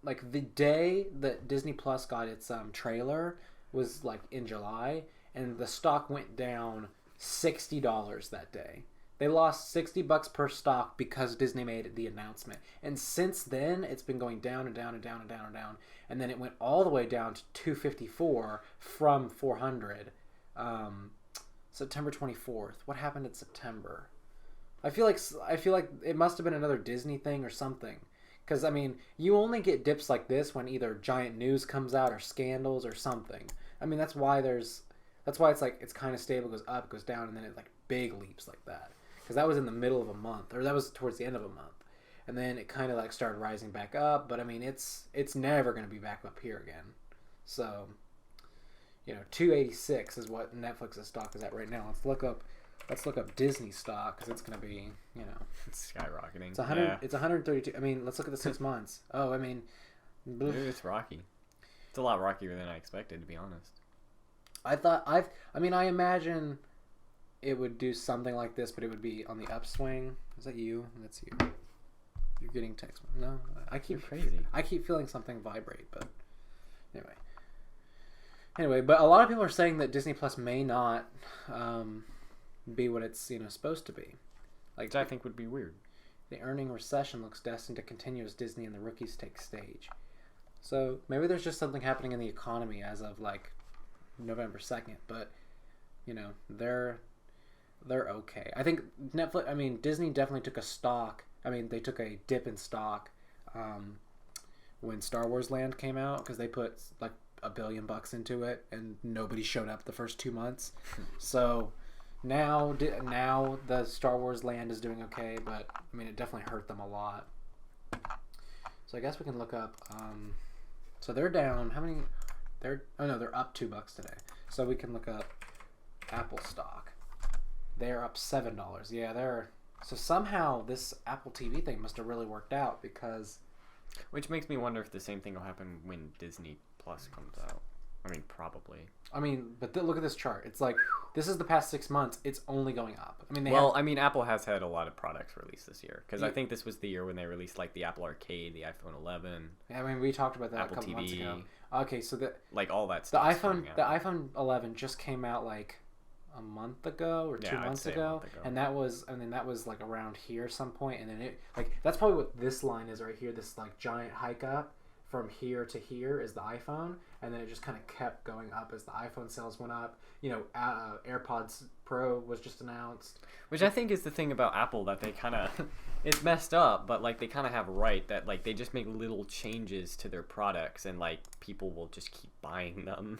like, the day that Disney Plus got its trailer was like in July, and the stock went down $60 that day. They lost $60 per stock because Disney made the announcement, and since then it's been going down and down and down and down and down, and then it went all the way down to $254 from $400. September 24th. What happened in September? I feel like it must have been another Disney thing or something. Because, I mean, you only get dips like this when either giant news comes out or scandals or something. I mean, that's why it's like, it's kind of stable, goes up, goes down, and then it like big leaps like that. Because that was in the middle of a month, or that was towards the end of a month. And then it kind of like started rising back up, but I mean, it's never going to be back up here again. So, you know, 286 is what Netflix's stock is at right now. Let's look up Disney stock because it's going to be, you know, it's skyrocketing. It's 100. Yeah. It's 132. I mean, let's look at the 6 months. Oh, I mean, it's rocky. It's a lot rockier than I expected, to be honest. I imagine it would do something like this, but it would be on the upswing. Is that you? That's you. You're getting text. No, You're crazy. I keep feeling something vibrate, but anyway. But a lot of people are saying that Disney Plus may not be what it's supposed to be. Like, which I think would be weird. The earning recession looks destined to continue as Disney and the rookies take stage. So maybe there's just something happening in the economy as of like November 2nd, but they're okay. I think Disney definitely took a stock. I mean, they took a dip in stock when Star Wars Land came out because they put like $1 billion into it and nobody showed up the first 2 months. So now the Star Wars Land is doing okay, but I mean, it definitely hurt them a lot. So I guess we can look up. So they're down. How many? They're up $2 today. So we can look up Apple stock. They're up $7. Yeah, so somehow this Apple TV thing must have really worked out because. Which makes me wonder if the same thing will happen when Disney Plus comes out. I mean, probably. I mean, but look at this chart. It's like, this is the past 6 months. It's only going up. I mean, Apple has had a lot of products released this year. Because I think this was the year when they released, like, the Apple Arcade, the iPhone 11. Yeah, I mean, we talked about that Apple a couple TV, months ago. Okay, so like, all that stuff. The iPhone 11 just came out, like, a month ago or 2 months ago. And that was like, around here some point. And then that's probably what this line is right here, this, like, giant hike up from here to here is the iPhone, and then it just kind of kept going up as the iPhone sales went up. You know, AirPods Pro was just announced, which I think is the thing about Apple that they kind of it's messed up, but like they kind of have right that like they just make little changes to their products and like people will just keep buying them.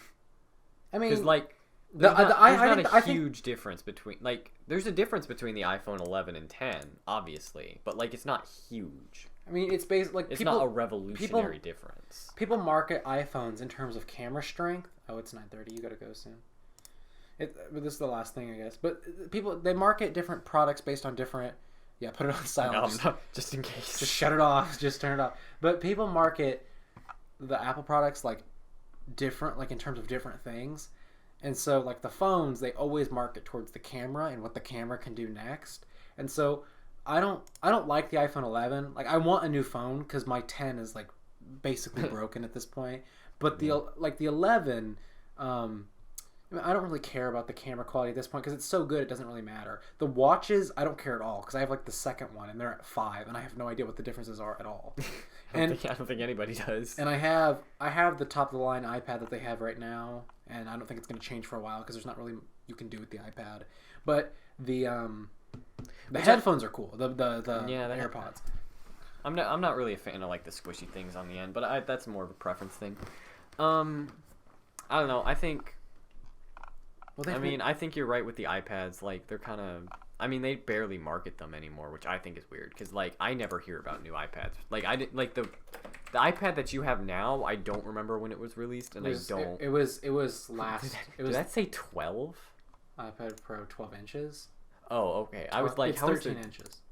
I mean, because like there's not a huge difference between like there's a difference between the iPhone 11 and 10, obviously, but like it's not huge. I mean, it's based like it's not a revolutionary difference. People market iPhones in terms of camera strength. Oh, it's 9:30. You gotta go soon. But this is the last thing, I guess. But they market different products based on different. Yeah, put it on silent. No, just in case. Just shut it off. Just turn it off. But people market the Apple products like different, like in terms of different things. And so, like the phones, they always market towards the camera and what the camera can do next. And so, I don't like the iPhone 11. Like, I want a new phone because my 10 is like basically broken at this point. But the 11, I mean, I don't really care about the camera quality at this point because it's so good it doesn't really matter. The watches, I don't care at all because I have like the second one and they're at 5 and I have no idea what the differences are at all. I don't think anybody does. And I have the top of the line iPad that they have right now, and I don't think it's going to change for a while because there's not really you can do with the iPad. But the headphones are cool. The AirPods. I'm not really a fan of like the squishy things on the end, but that's more of a preference thing. I don't know. I think. Well, I think you're right with the iPads. Like they're kind of. I mean, they barely market them anymore, which I think is weird because like I never hear about new iPads. Like I did like the iPad that you have now. I don't remember when it was released, and It was last. Did that say 12? iPad Pro 12 inches. Oh, okay. I was like, it's 13 inches.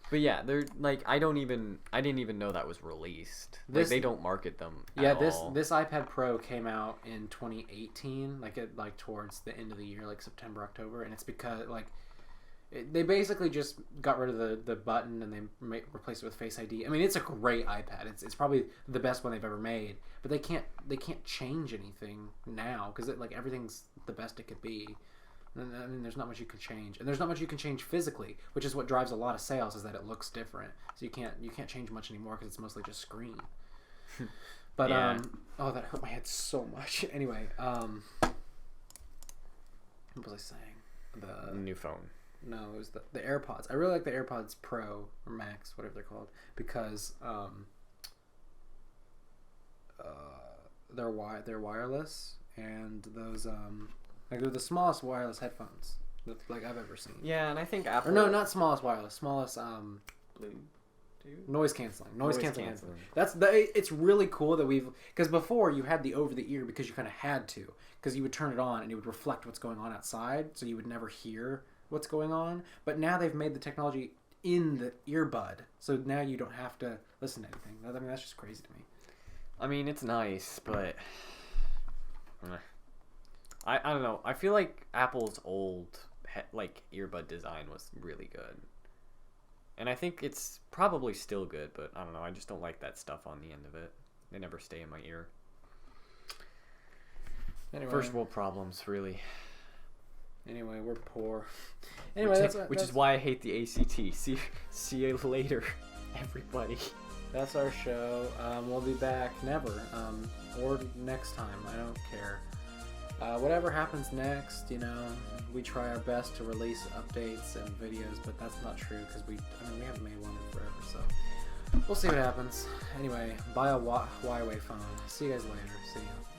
But yeah, they're like I didn't even know that was released. Like, they don't market them. This iPad Pro came out in 2018, like towards the end of the year, like September, October, and it's because like they basically just got rid of the button and they replaced it with Face ID. I mean, it's a great iPad. It's probably the best one they've ever made. But they can't change anything now because like everything's the best it could be. I mean, there's not much you can change, and there's not much you can change physically, which is what drives a lot of sales. Is that it looks different, so you can't change much anymore because it's mostly just screen. But yeah. Oh, that hurt my head so much. Anyway, what was I saying? The new phone. No, it was the AirPods. I really like the AirPods Pro or Max, whatever they're called, because they're wireless, and those like they're the smallest wireless headphones that like I've ever seen. Yeah, and I think Apple. Or no, not smallest wireless, smallest Bluetooth? Noise canceling headphones. It's really cool that because before you had the over the ear because you kind of had to because you would turn it on and it would reflect what's going on outside, so you would never hear what's going on. But now they've made the technology in the earbud, so now you don't have to listen to anything. I mean, that's just crazy to me. I mean, it's nice, but I don't know. I feel like Apple's old like earbud design was really good, and I think it's probably still good. But I don't know. I just don't like that stuff on the end of it. They never stay in my ear. Anyway, first world problems, really. Anyway, we're poor. Anyway, which is why I hate the ACT. See you later, everybody. That's our show. We'll be back never, or next time. I don't care. Whatever happens next, we try our best to release updates and videos, but that's not true because we haven't made one in forever, so we'll see what happens. Anyway, buy a Huawei phone. See you guys later. See ya.